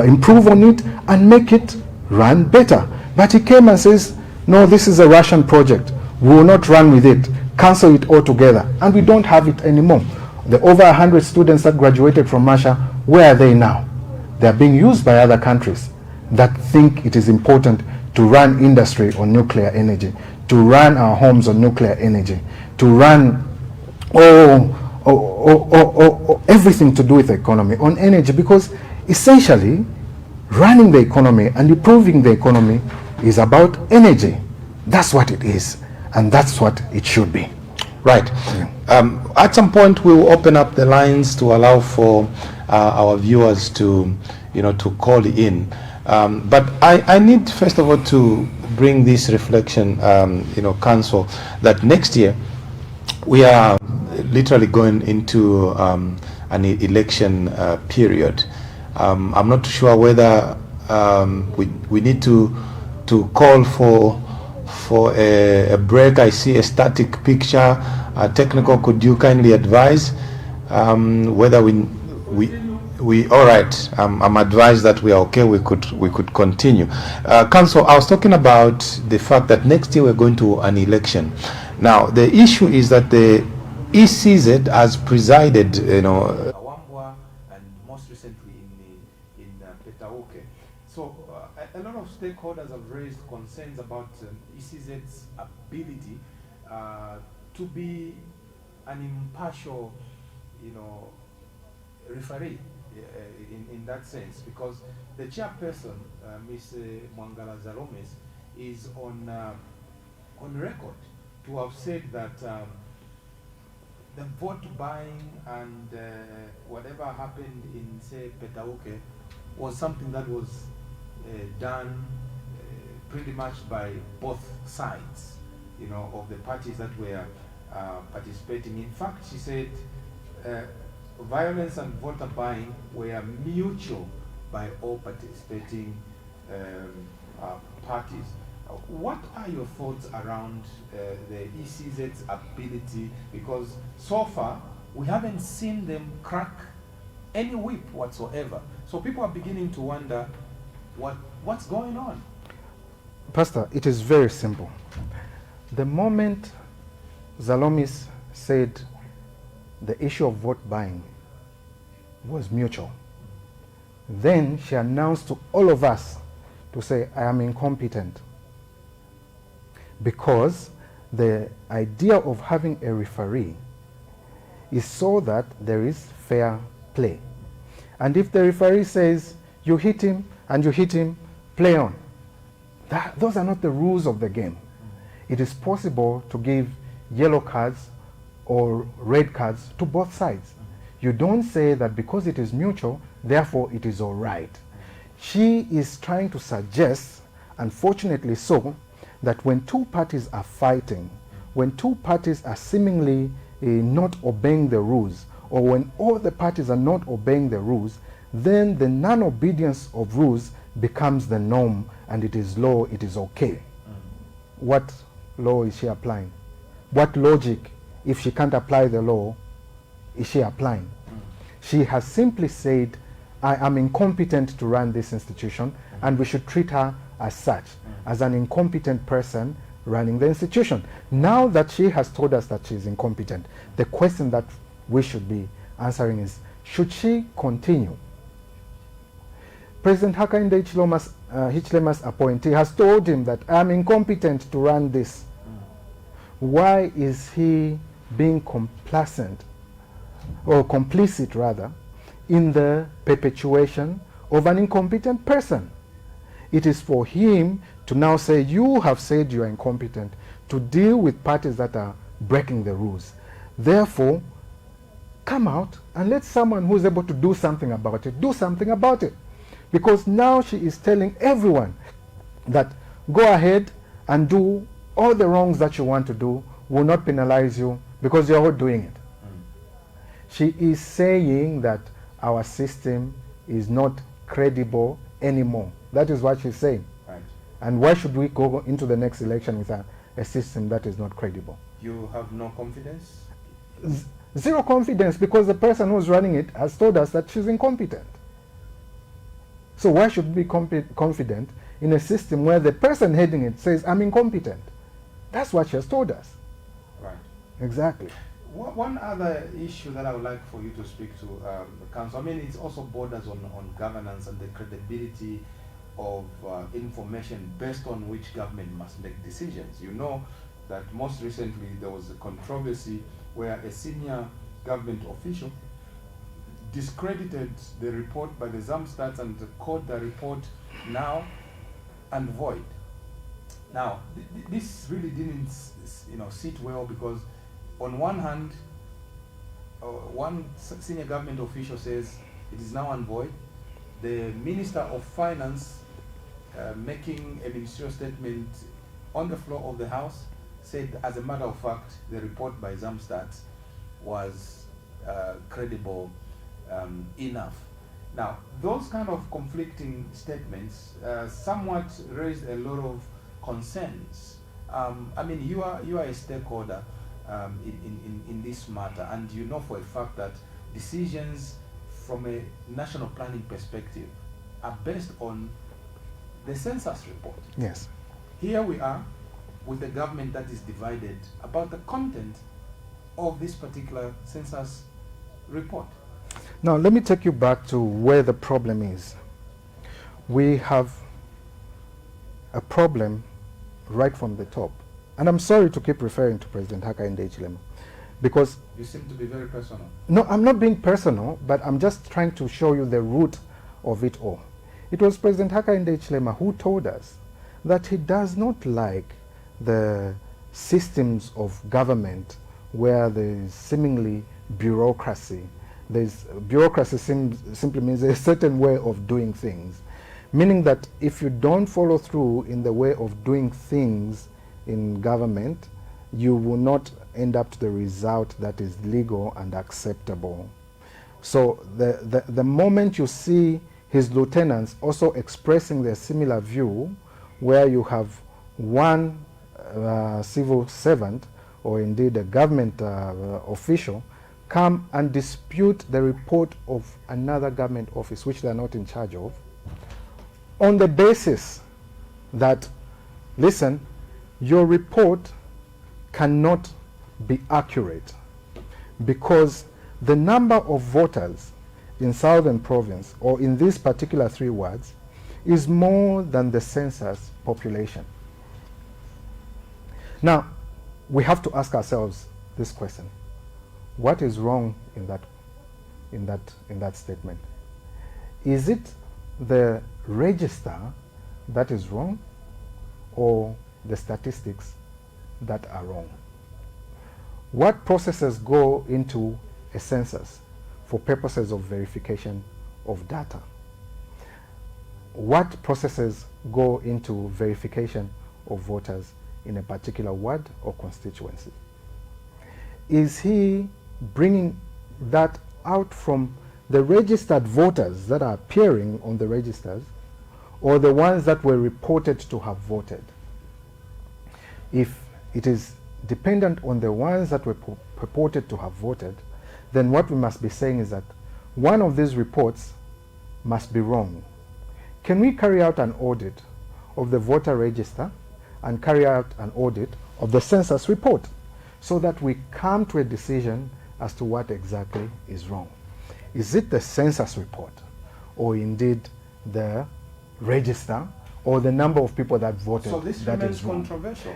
improve on it, and make it run better. But he came and says, no, this is a Russian project. We will not run with it. Cancel it altogether. And we don't have it anymore. The over 100 students that graduated from Russia, where are they now? They are being used by other countries that think it is important to run industry on nuclear energy, to run our homes on nuclear energy, to run everything to do with the economy on energy, because essentially running the economy and improving the economy is about energy. That's what it is, and that's what it should be. Right. Yeah. At some point, we will open up the lines to allow for our viewers to, to call in. But I need, first of all, to bring this reflection, Council, that next year we are literally going into an election period. I'm not sure whether we need to call for a break. I see a static picture. Technical, could you kindly advise whether we all right? I'm advised that we are okay. We could continue. Council, I was talking about the fact that next year we're going to an election. Now the issue is that the ECZ has presided, and most recently in Petauke. So a lot of stakeholders have raised concerns about ECZ's ability to be an impartial, referee in that sense, because the chairperson, Ms. Mwangala Zalomes, is on record to have said that the vote buying and whatever happened in, say, Petauke was something that was done pretty much by both sides, of the parties that were participating. In fact, she said violence and voter buying were mutual by all participating parties. What are your thoughts around the ECZ's ability? Because so far, we haven't seen them crack any whip whatsoever. So people are beginning to wonder what's going on. Pastor, it is very simple. The moment Zalomis said the issue of vote buying was mutual, then she announced to all of us to say, I am incompetent. Because the idea of having a referee is so that there is fair play. And if the referee says, you hit him and you hit him, play on. Those are not the rules of the game. It is possible to give yellow cards or red cards to both sides. You don't say that because it is mutual, therefore it is all right. She is trying to suggest, unfortunately so, that when two parties are fighting, when two parties are seemingly not obeying the rules, or when all the parties are not obeying the rules, then the non-obedience of rules becomes the norm, and it is law, it is okay. What law is she applying? What logic, if she can't apply the law, is she applying? She has simply said, I am incompetent to run this institution, and we should treat her as such, as an incompetent person running the institution. Now that she has told us that she is incompetent, the question that we should be answering is, should she continue? President Hakainde Hichilema's appointee has told him that I am incompetent to run this. Why is he being complacent, or complicit rather, in the perpetuation of an incompetent person? It is for him to now say, you have said you are incompetent to deal with parties that are breaking the rules. Therefore, come out and let someone who is able to do something about it, do something about it. Because now she is telling everyone that go ahead and do all the wrongs that you want to do, will not penalize you because you're all doing it. She is saying that our system is not credible anymore. That is what she's saying. Right. And why should we go into the next election with a system that is not credible? You have no confidence? Zero confidence, because the person who's running it has told us that she's incompetent. So why should we be confident in a system where the person heading it says, I'm incompetent? That's what she has told us. Right. Exactly. One other issue that I would like for you to speak to, Council, I mean, it also borders on governance and the credibility of information based on which government must make decisions. You know that most recently there was a controversy where a senior government official discredited the report by the Zamstats and called the report now and void. Now, this really didn't, sit well, because on one hand, one senior government official says it is now and void. The Minister of Finance, making a ministerial statement on the floor of the House, said, as a matter of fact, the report by Zamstats was credible enough. Now, those kind of conflicting statements somewhat raised a lot of concerns. I mean, you are a stakeholder in this matter, and you know for a fact that decisions from a national planning perspective are based on the census report. Yes. Here we are with a government that is divided about the content of this particular census report. Now, let me take you back to where the problem is. we have a problem right from the top. And I'm sorry to keep referring to President Hakainde Hichilema, because you seem to be very personal. No, I'm not being personal, but I'm just trying to show you the root of it all. It was President Hakainde Hichilema who told us that he does not like the systems of government where there is seemingly bureaucracy. Bureaucracy simply means a certain way of doing things, meaning that if you don't follow through in the way of doing things in government, you will not end up to the result that is legal and acceptable. So the moment you see his lieutenants also expressing their similar view, where you have one civil servant or indeed a government official come and dispute the report of another government office which they are not in charge of, on the basis that, listen, your report cannot be accurate because the number of voters in Southern Province, or in these particular 3 wards, is more than the census population. Now, we have to ask ourselves this question: what is wrong in that statement? Is it the register that is wrong, or the statistics that are wrong? What processes go into a census for purposes of verification of data? What processes go into verification of voters in a particular ward or constituency? Is he bringing that out from the registered voters that are appearing on the registers, or the ones that were reported to have voted? If it is dependent on the ones that were purported to have voted, then what we must be saying is that one of these reports must be wrong. Can we carry out an audit of the voter register and carry out an audit of the census report so that we come to a decision as to what exactly is wrong? Is it the census report, or indeed the register, or the number of people that voted? So this that remains is wrong? controversial.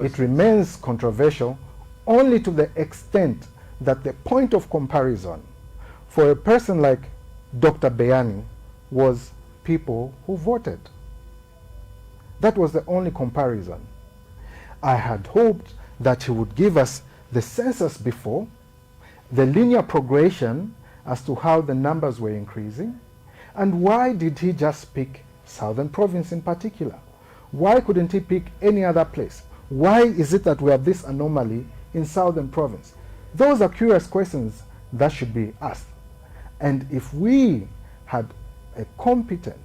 It remains controversial only to the extent that the point of comparison for a person like Dr. Bayani was people who voted. That was the only comparison. I had hoped that he would give us the census before, the linear progression as to how the numbers were increasing, and why did he just pick Southern Province in particular? Why couldn't he pick any other place? Why is it that we have this anomaly in Southern Province? Those are curious questions that should be asked. And if we had a competent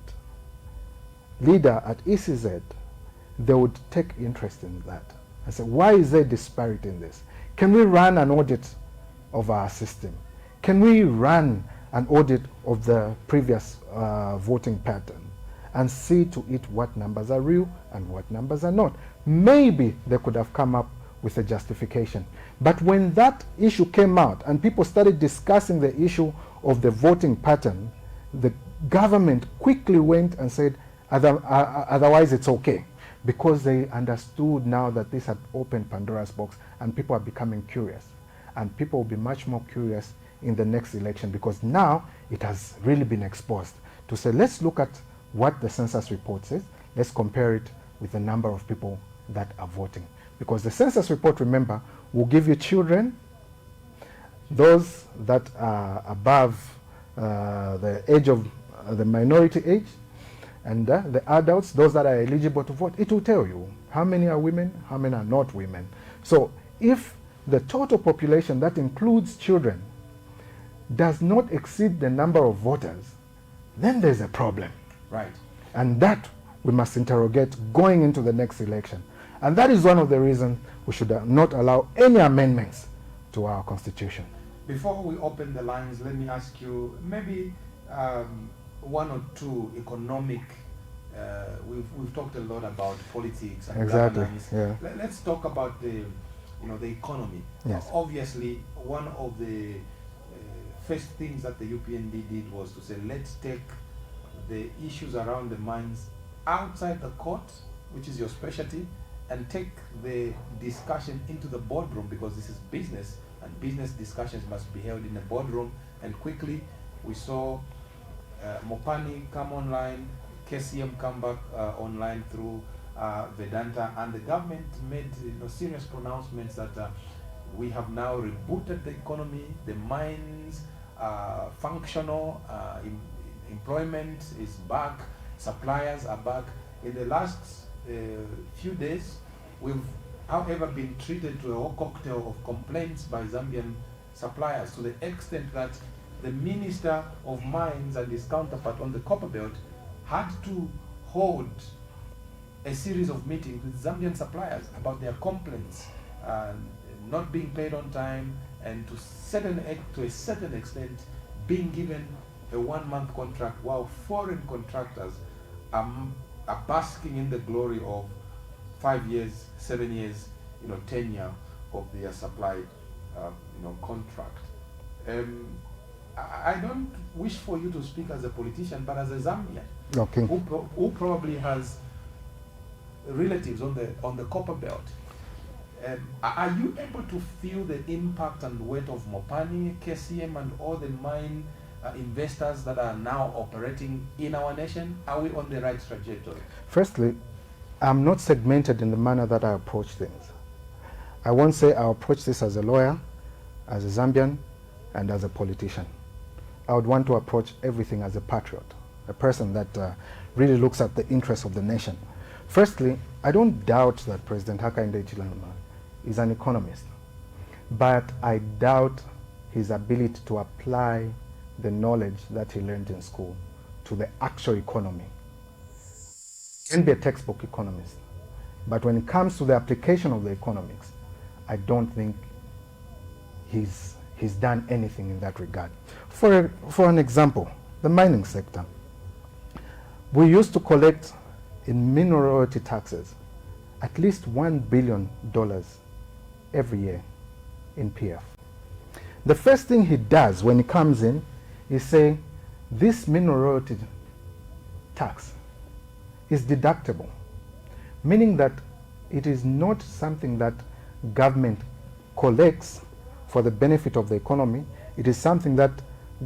leader at ECZ, they would take interest in that and say, why is there disparity in this? Can we run an audit of our system? Can we run an audit of the previous voting pattern and see to it what numbers are real and what numbers are not? Maybe they could have come up with a justification. But when that issue came out and people started discussing the issue of the voting pattern, the government quickly went and said, otherwise it's okay, because they understood now that this had opened Pandora's box and people are becoming curious. And people will be much more curious in the next election, because now it has really been exposed to say, let's look at what the census report says, let's compare it with the number of people that are voting. Because the census report, remember, will give you children, those that are above the age of the minority age, and the adults, those that are eligible to vote. It will tell you how many are women, how many are not women. So if the total population, that includes children, does not exceed the number of voters, then there's a problem. Right. And that we must interrogate going into the next election. And that is one of the reasons we should not allow any amendments to our constitution. Before we open the lines, let me ask you maybe one or two economic, we've talked a lot about politics and governance. Yeah. Let's talk about the economy. Yes. Obviously, one of the first things that the UPND did was to say, let's take the issues around the mines outside the court, which is your specialty, and take the discussion into the boardroom, because this is business, and business discussions must be held in the boardroom. And quickly, we saw Mopani come online, KCM come back online through Vedanta, and the government made serious pronouncements that we have now rebooted the economy, the mines functional, employment is back, suppliers are back. In the last few days, we've, however, been treated to a whole cocktail of complaints by Zambian suppliers, to the extent that the Minister of Mines and his counterpart on the Copper Belt had to hold a series of meetings with Zambian suppliers about their complaints, not being paid on time, and to a certain extent being given a 1-month contract, while foreign contractors are basking in the glory of 5 years, 7 years, tenure of their supply, contract. I don't wish for you to speak as a politician, but as a Zambian, okay, who probably has relatives on the Copper Belt. Are you able to feel the impact and weight of Mopani, KCM, and all the mine investors that are now operating in our nation? Are we on the right trajectory? Firstly, I'm not segmented in the manner that I approach things. I won't say I approach this as a lawyer, as a Zambian, and as a politician. I would want to approach everything as a patriot, a person that really looks at the interests of the nation. Firstly, I don't doubt that President Hakainde Hichilema is an economist, but I doubt his ability to apply the knowledge that he learned in school to the actual economy. He can be a textbook economist, but when it comes to the application of the economics, I don't think he's done anything in that regard. For an example, the mining sector. We used to collect in mineral royalty taxes at least $1 billion every year in PF. The first thing he does when he comes in is say, this mineral royalty tax is deductible, meaning that it is not something that government collects for the benefit of the economy. It is something that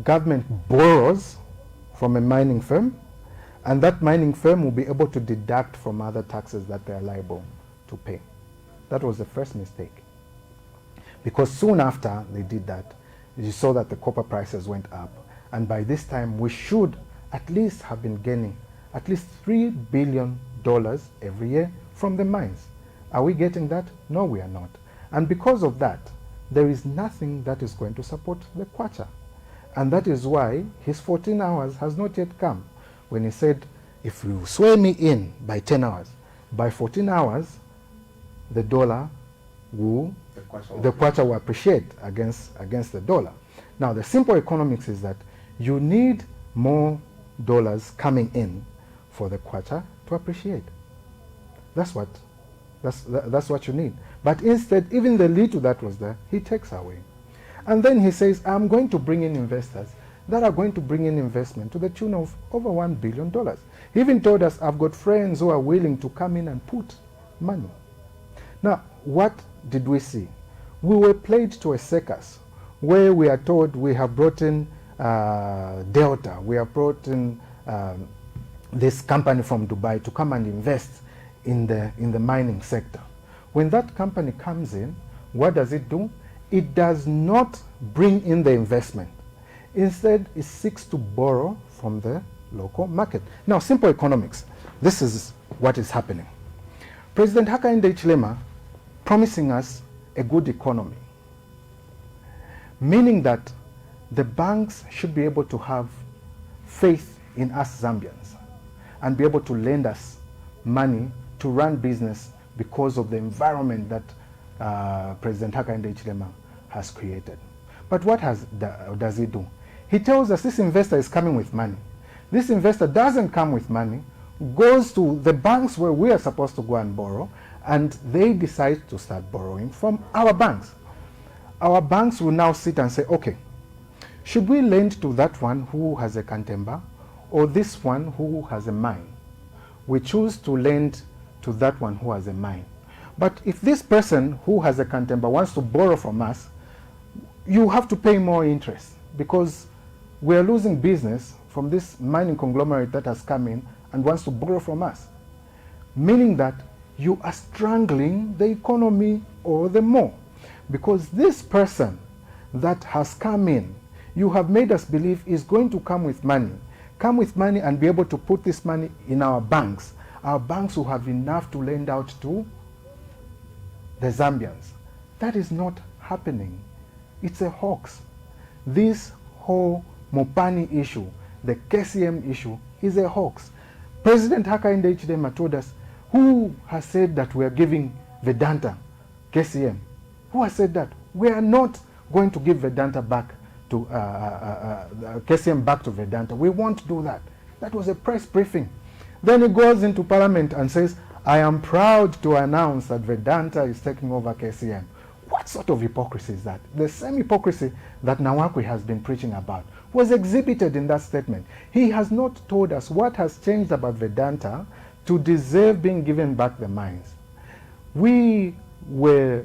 government borrows from a mining firm, and that mining firm will be able to deduct from other taxes that they are liable to pay. That was the first mistake. Because soon after they did that, you saw that the copper prices went up, and by this time we should at least have been gaining at least $3 billion every year from the mines. Are we getting that? No, we are not. And because of that, there is nothing that is going to support the kwacha. And that is why his 14 hours has not yet come. When he said, if you swear me in by 10 hours, by 14 hours, the dollar will, the kwacha will appreciate against the dollar. Now, the simple economics is that you need more dollars coming in for the kwacha to appreciate. That's what you need. But instead, even the little that was there, he takes away. And then he says, I'm going to bring in investors that are going to bring in investment to the tune of over $1 billion. He even told us, I've got friends who are willing to come in and put money. Now, what did we see? We were played to a circus where we are told we have brought in Delta, we have brought in this company from Dubai to come and invest in the mining sector. When that company comes in, what does it do? It does not bring in the investment. Instead, it seeks to borrow from the local market. Now, simple economics. This is what is happening. President Hakainde Hichilema promising us a good economy, meaning that the banks should be able to have faith in us Zambians and be able to lend us money to run business because of the environment that President Hakainde Hichilema has created. But what does he do? He tells us this investor is coming with money. This investor doesn't come with money, goes to the banks where we are supposed to go and borrow, and they decide to start borrowing from our banks. Our banks will now sit and say, okay, should we lend to that one who has a cantemba, or this one who has a mine. We choose to lend to that one who has a mine. But if this person who has a Kantemba wants to borrow from us, you have to pay more interest, because we are losing business from this mining conglomerate that has come in and wants to borrow from us. Meaning that you are strangling the economy all the more. Because this person that has come in, you have made us believe is going to come with money and be able to put this money in our banks. Our banks will have enough to lend out to the Zambians. That is not happening. It's a hoax. This whole Mopani issue, the KCM issue, is a hoax. President Hakainde Hichilema told us, who has said that we are giving Vedanta KCM? Who has said that? We are not going to give Vedanta back to KCM back to Vedanta. We won't do that. That was a press briefing. Then he goes into Parliament and says, I am proud to announce that Vedanta is taking over KCM. What sort of hypocrisy is that? The same hypocrisy that Nawaki has been preaching about was exhibited in that statement. He has not told us what has changed about Vedanta to deserve being given back the mines. We were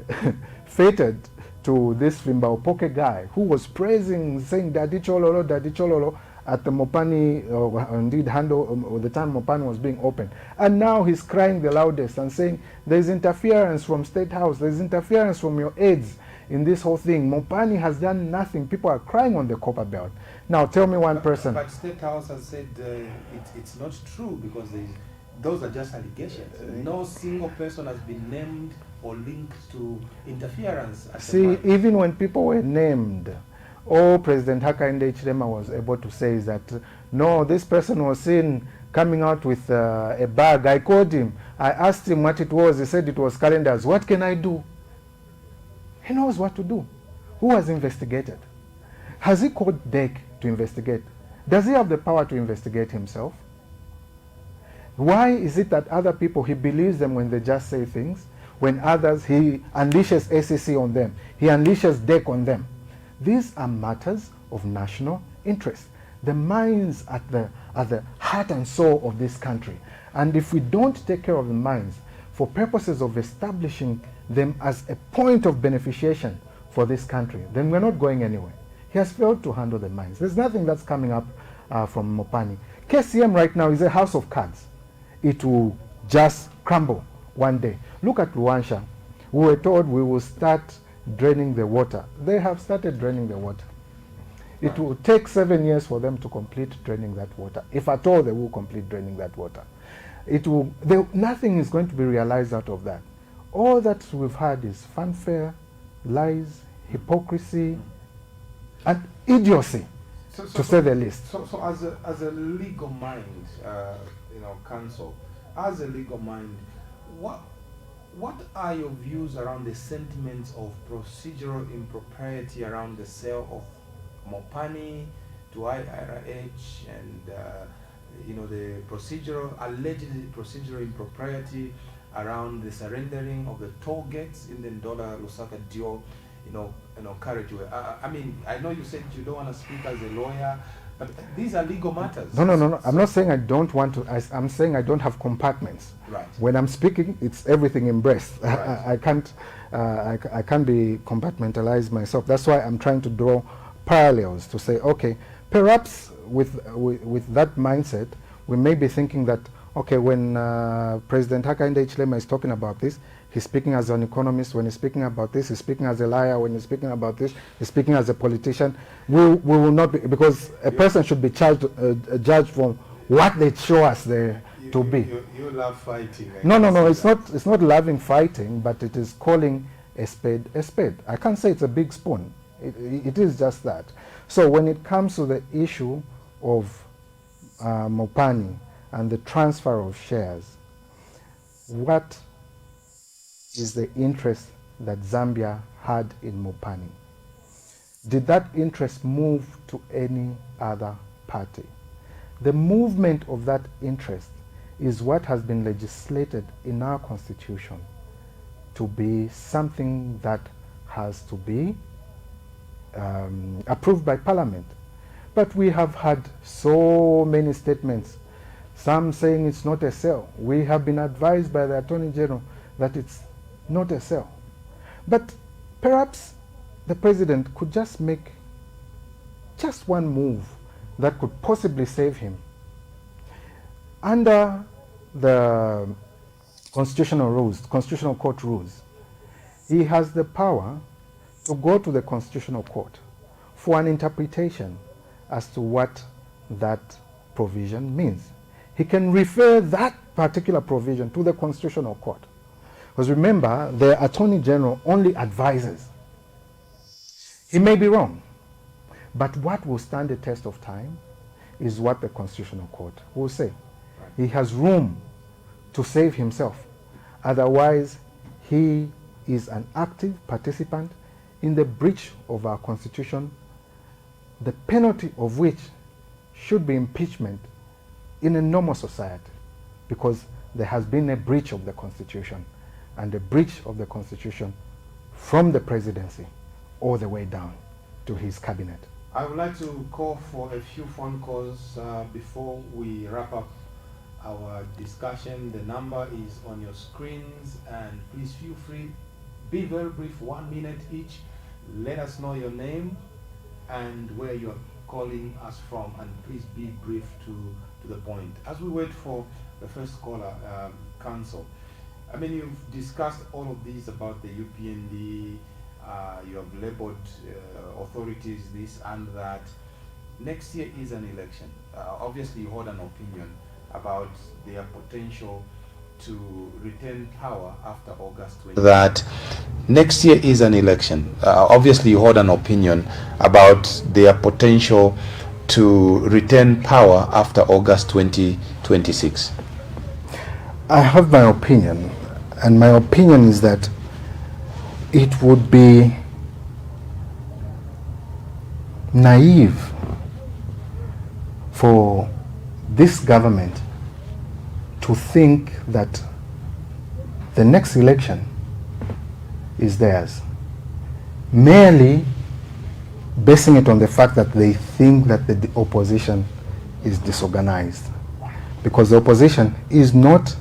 fated to this Fimba Opoke guy who was praising, saying Daddy Chololo at the Mopani, indeed handle, the time Mopani was being opened. And now he's crying the loudest and saying there's interference from State House, there's interference from your aides in this whole thing. Mopani has done nothing. People are crying on the copper belt. Now tell me one person. But State House has said it's not true, because those are just allegations. No single person has been named or linked to interference. See, even when people were named, all President Hakainde Hichilema was able to say is that, no, this person was seen coming out with a bag. I called him. I asked him what it was. He said it was calendars. What can I do? He knows what to do. Who has investigated? Has he called DEC to investigate? Does he have the power to investigate himself? Why is it that other people, he believes them when they just say things, when others, he unleashes ACC on them, he unleashes DEC on them? These are matters of national interest. The mines are the heart and soul of this country. And if we don't take care of the mines for purposes of establishing them as a point of beneficiation for this country, then we're not going anywhere. He has failed to handle the mines. There's nothing that's coming up from Mopani. KCM right now is a house of cards. It will just crumble one day. Look at Luansha. We were told we will start draining the water. They have started draining the water. It will take 7 years for them to complete draining that water. If at all they will complete draining that water. Nothing is going to be realized out of that. All that we've had is fanfare, lies, hypocrisy, and idiocy, to say the least. So as a legal mind, counsel, as a legal mind, what are your views around the sentiments of procedural impropriety around the sale of Mopani to IRH, and the allegedly procedural impropriety around the surrendering of the toll gates in the Ndola Lusaka Dio, carriageway? I know you said you don't want to speak as a lawyer, but these are legal matters. No. I'm not saying I don't want to. I'm saying I don't have compartments. Right. When I'm speaking, it's everything embraced. Right. I can't be compartmentalized myself. That's why I'm trying to draw parallels to say, okay, perhaps with that mindset, we may be thinking that, okay, when President Hakainde Hichilema is talking about this, he's speaking as an economist. When he's speaking about this, he's speaking as a liar. When he's speaking about this, he's speaking as a politician. We will not be, because a person should be judged from what they show us there to be. You love fighting. No. It's not loving fighting, but it is calling a spade a spade. I can't say it's a big spoon. It is just that. So when it comes to the issue of Mopani and the transfer of shares, what is the interest that Zambia had in Mopani? Did that interest move to any other party? The movement of that interest is what has been legislated in our constitution to be something that has to be approved by Parliament. But we have had so many statements, some saying it's not a cell. We have been advised by the Attorney General that it's not a cell. But perhaps the President could just make just one move that could possibly save him. Under the constitutional rules, constitutional court rules, he has the power to go to the constitutional court for an interpretation as to what that provision means. He can refer that particular provision to the constitutional court. Because remember, the Attorney General only advises. He may be wrong, but what will stand the test of time is what the constitutional court will say. He has room to save himself. Otherwise, he is an active participant in the breach of our Constitution, the penalty of which should be impeachment in a normal society, because there has been a breach of the Constitution, and a breach of the Constitution from the presidency all the way down to his cabinet. I would like to call for a few phone calls before we wrap up our discussion. The number is on your screens, and please feel free, be very brief, 1 minute each. Let us know your name and where you're calling us from, and please be brief to the point. As we wait for the first caller, Council, I mean, you've discussed all of these about the UPND, you have labeled authorities this and that. Next year is an election. Obviously, you hold an opinion about their potential to retain power after August 20. That next year is an election. Obviously, you hold an opinion about their potential to retain power after August 2026. I have my opinion, and my opinion is that it would be naive for this government to think that the next election is theirs, merely basing it on the fact that they think that the opposition is disorganized. Because the opposition is not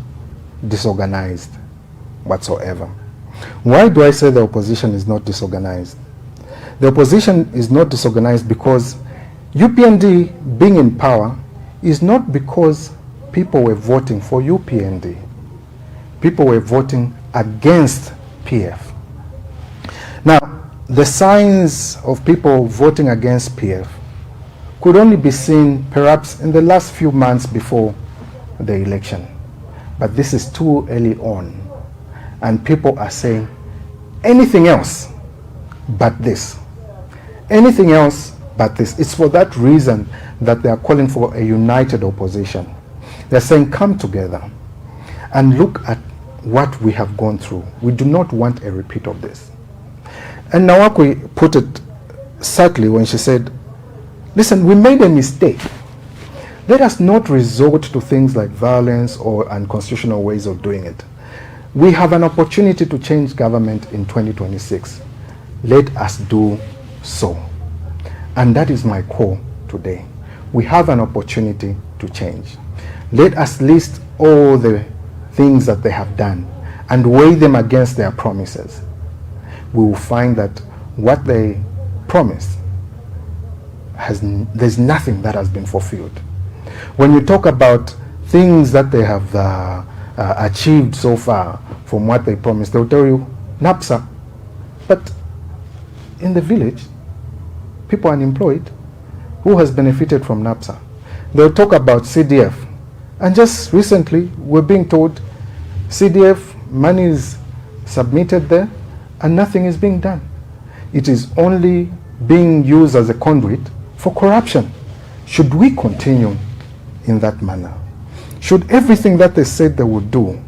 disorganized whatsoever. Why do I say the opposition is not disorganized? The opposition is not disorganized because UPND being in power is not because people were voting for UPND. People were voting against PF. Now, the signs of people voting against PF could only be seen perhaps in the last few months before the election. But this is too early on, and people are saying anything else but this. Anything else but this. It's for that reason that they are calling for a united opposition. They're saying, come together and look at what we have gone through. We do not want a repeat of this. And Nawaki put it subtly when she said, listen, we made a mistake. Let us not resort to things like violence or unconstitutional ways of doing it. We have an opportunity to change government in 2026. Let us do so. And that is my call today. We have an opportunity to change. Let us list all the things that they have done and weigh them against their promises. We will find that what they promised, there's nothing that has been fulfilled. When you talk about things that they have achieved so far from what they promised, they'll tell you NAPSA. But in the village, people are unemployed. Who has benefited from NAPSA? They'll talk about CDF. And just recently, we're being told CDF money is submitted there and nothing is being done. It is only being used as a conduit for corruption. Should we continue in that manner? Should everything that they said they would do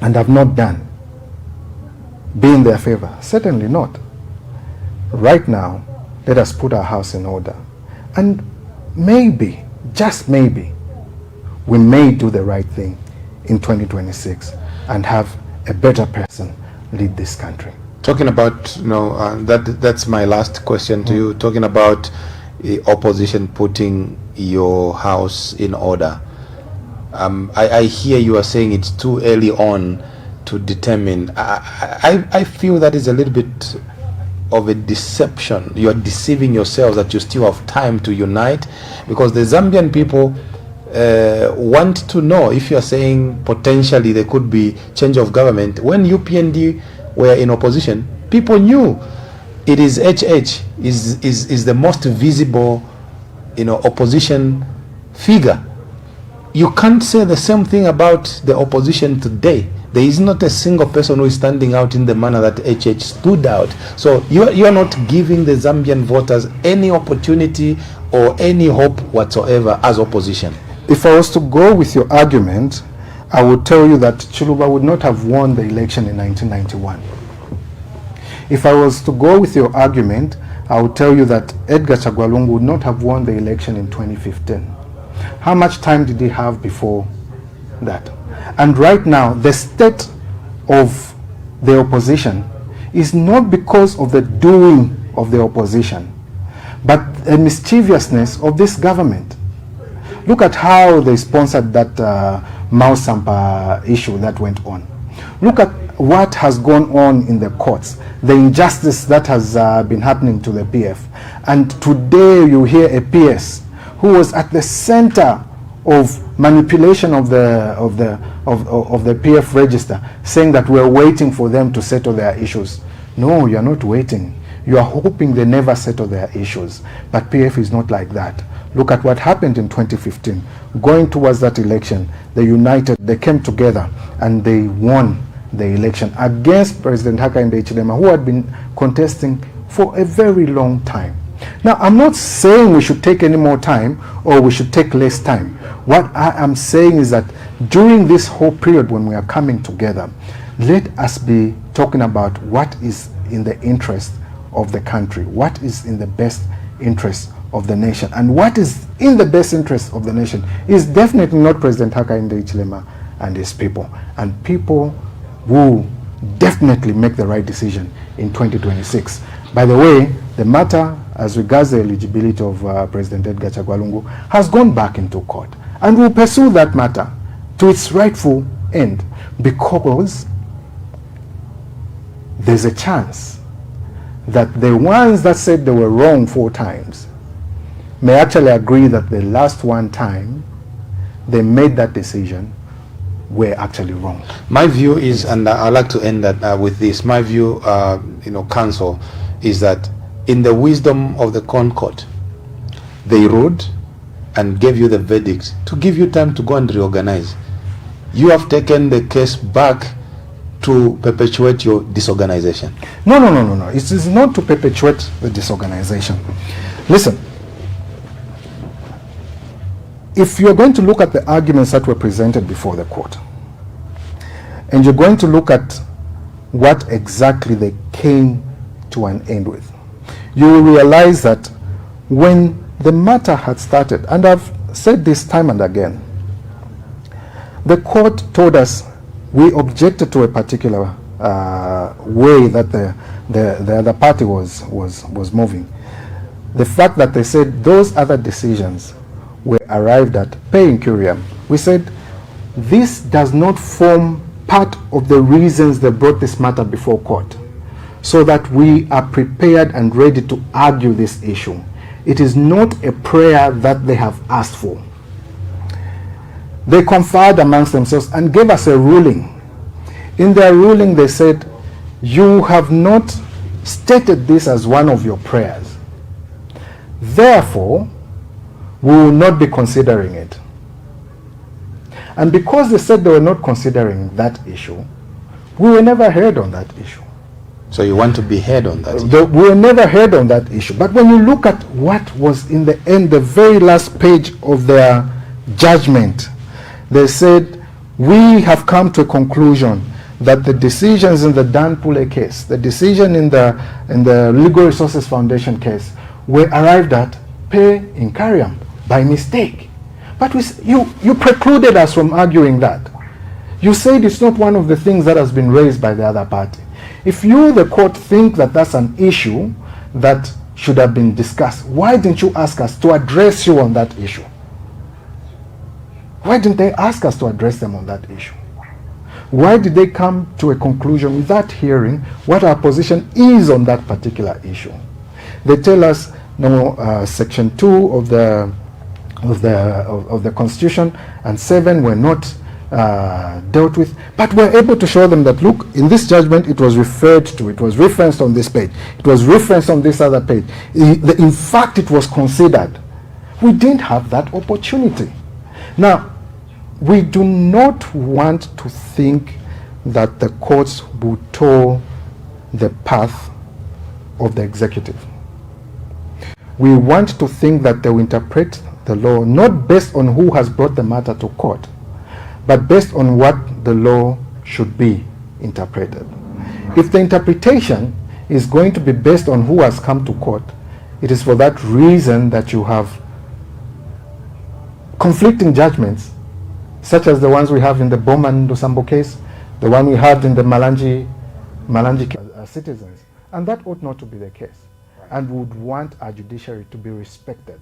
and have not done be in their favor? Certainly not. Right now, let us put our house in order. And maybe, just maybe, we may do the right thing in 2026 and have a better person lead this country. Talking about, that's my last question to you. Talking about opposition putting your house in order. I hear you are saying it's too early on to determine. I feel that is a little bit of a deception. You are deceiving yourselves that you still have time to unite, because the Zambian people want to know. If you are saying potentially there could be change of government, when UPND were in opposition, people knew it is HH is the most visible, opposition figure. You can't say the same thing about the opposition today. There is not a single person who is standing out in the manner that HH stood out. So you are not giving the Zambian voters any opportunity or any hope whatsoever as opposition. If I was to go with your argument, I would tell you that Chiluba would not have won the election in 1991. If I was to go with your argument, I would tell you that Edgar Chagwalungu would not have won the election in 2015. How much time did he have before that? And right now, the state of the opposition is not because of the doing of the opposition, but a mischievousness of this government. Look at how they sponsored that Mao Sampa issue that went on. Look at what has gone on in the courts, the injustice that has been happening to the PF. And today you hear a PS who was at the center of manipulation of the PF register, saying that we're waiting for them to settle their issues. No, you're not waiting. You are hoping they never settle their issues. But PF is not like that. Look at what happened in 2015. Going towards that election, they united, they came together, and they won the election against President Hakainde Hichilema, who had been contesting for a very long time. Now, I'm not saying we should take any more time or we should take less time. What I am saying is that during this whole period when we are coming together, let us be talking about what is in the interest of the country, what is in the best interest of the nation. And what is in the best interest of the nation is definitely not President Hakainde Hichilema and his people. And people will definitely make the right decision in 2026. By the way, the matter as regards the eligibility of President Edgar Chagwalungu has gone back into court, and we'll pursue that matter to its rightful end, because there's a chance that the ones that said they were wrong 4 times may actually agree that the last one time they made that decision were actually wrong. My view is, and I'd like to end that with this, my view, counsel, is that in the wisdom of the Concord, they ruled and gave you the verdict to give you time to go and reorganize. You have taken the case back to perpetuate your disorganization. No. It is not to perpetuate the disorganization. Listen, if you're going to look at the arguments that were presented before the court, and you're going to look at what exactly they came to an end with, you will realize that when the matter had started, and I've said this time and again, the court told us we objected to a particular way that the other party was moving. The fact that they said those other decisions were arrived at per incuriam, we said this does not form part of the reasons they brought this matter before court, so that we are prepared and ready to argue this issue. It is not a prayer that they have asked for. They conferred amongst themselves and gave us a ruling. In their ruling, they said, you have not stated this as one of your prayers. Therefore, we will not be considering it. And because they said they were not considering that issue, we were never heard on that issue. So you want to be heard on that issue? We were never heard on that issue. But when you look at what was in the end, the very last page of their judgment, they said, we have come to a conclusion that the decisions in the Dan Pule case, the decision in the Legal Resources Foundation case, were arrived at per incuriam, by mistake. But you precluded us from arguing that. You said it's not one of the things that has been raised by the other party. If you, the court, think that that's an issue that should have been discussed. Why didn't you ask us to address you on that issue? Why didn't they ask us to address them on that issue? Why did they come to a conclusion without hearing what our position is on that particular issue? They tell us, no, Section 2 of the Constitution and 7 were not dealt with, but we're able to show them that, look, in this judgment it was referred to, it was referenced on this page, it was referenced on this other page. In fact, it was considered. We didn't have that opportunity. Now, we do not want to think that the courts will toe the path of the executive. We want to think that they will interpret the law not based on who has brought the matter to court, but based on what the law should be interpreted. If the interpretation is going to be based on who has come to court, it is for that reason that you have conflicting judgments, such as the ones we have in the Bowman Lusambo case, the one we had in the Malanji citizens. And that ought not to be the case. Right. And would want our judiciary to be respected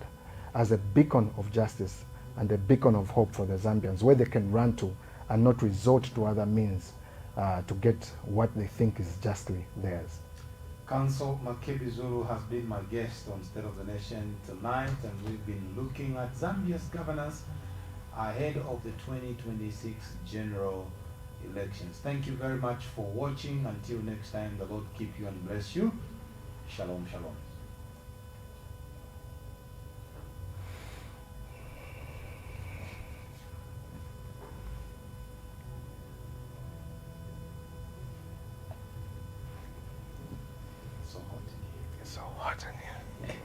as a beacon of justice and a beacon of hope for the Zambians, where they can run to and not resort to other means to get what they think is justly theirs. Counsel Makebi Zulu has been my guest on State of the Nation tonight, and we've been looking at Zambia's governance ahead of the 2026 general elections. Thank you very much for watching. Until next time, the Lord keep you and bless you. Shalom, shalom. So hot in here. It's so hot in here.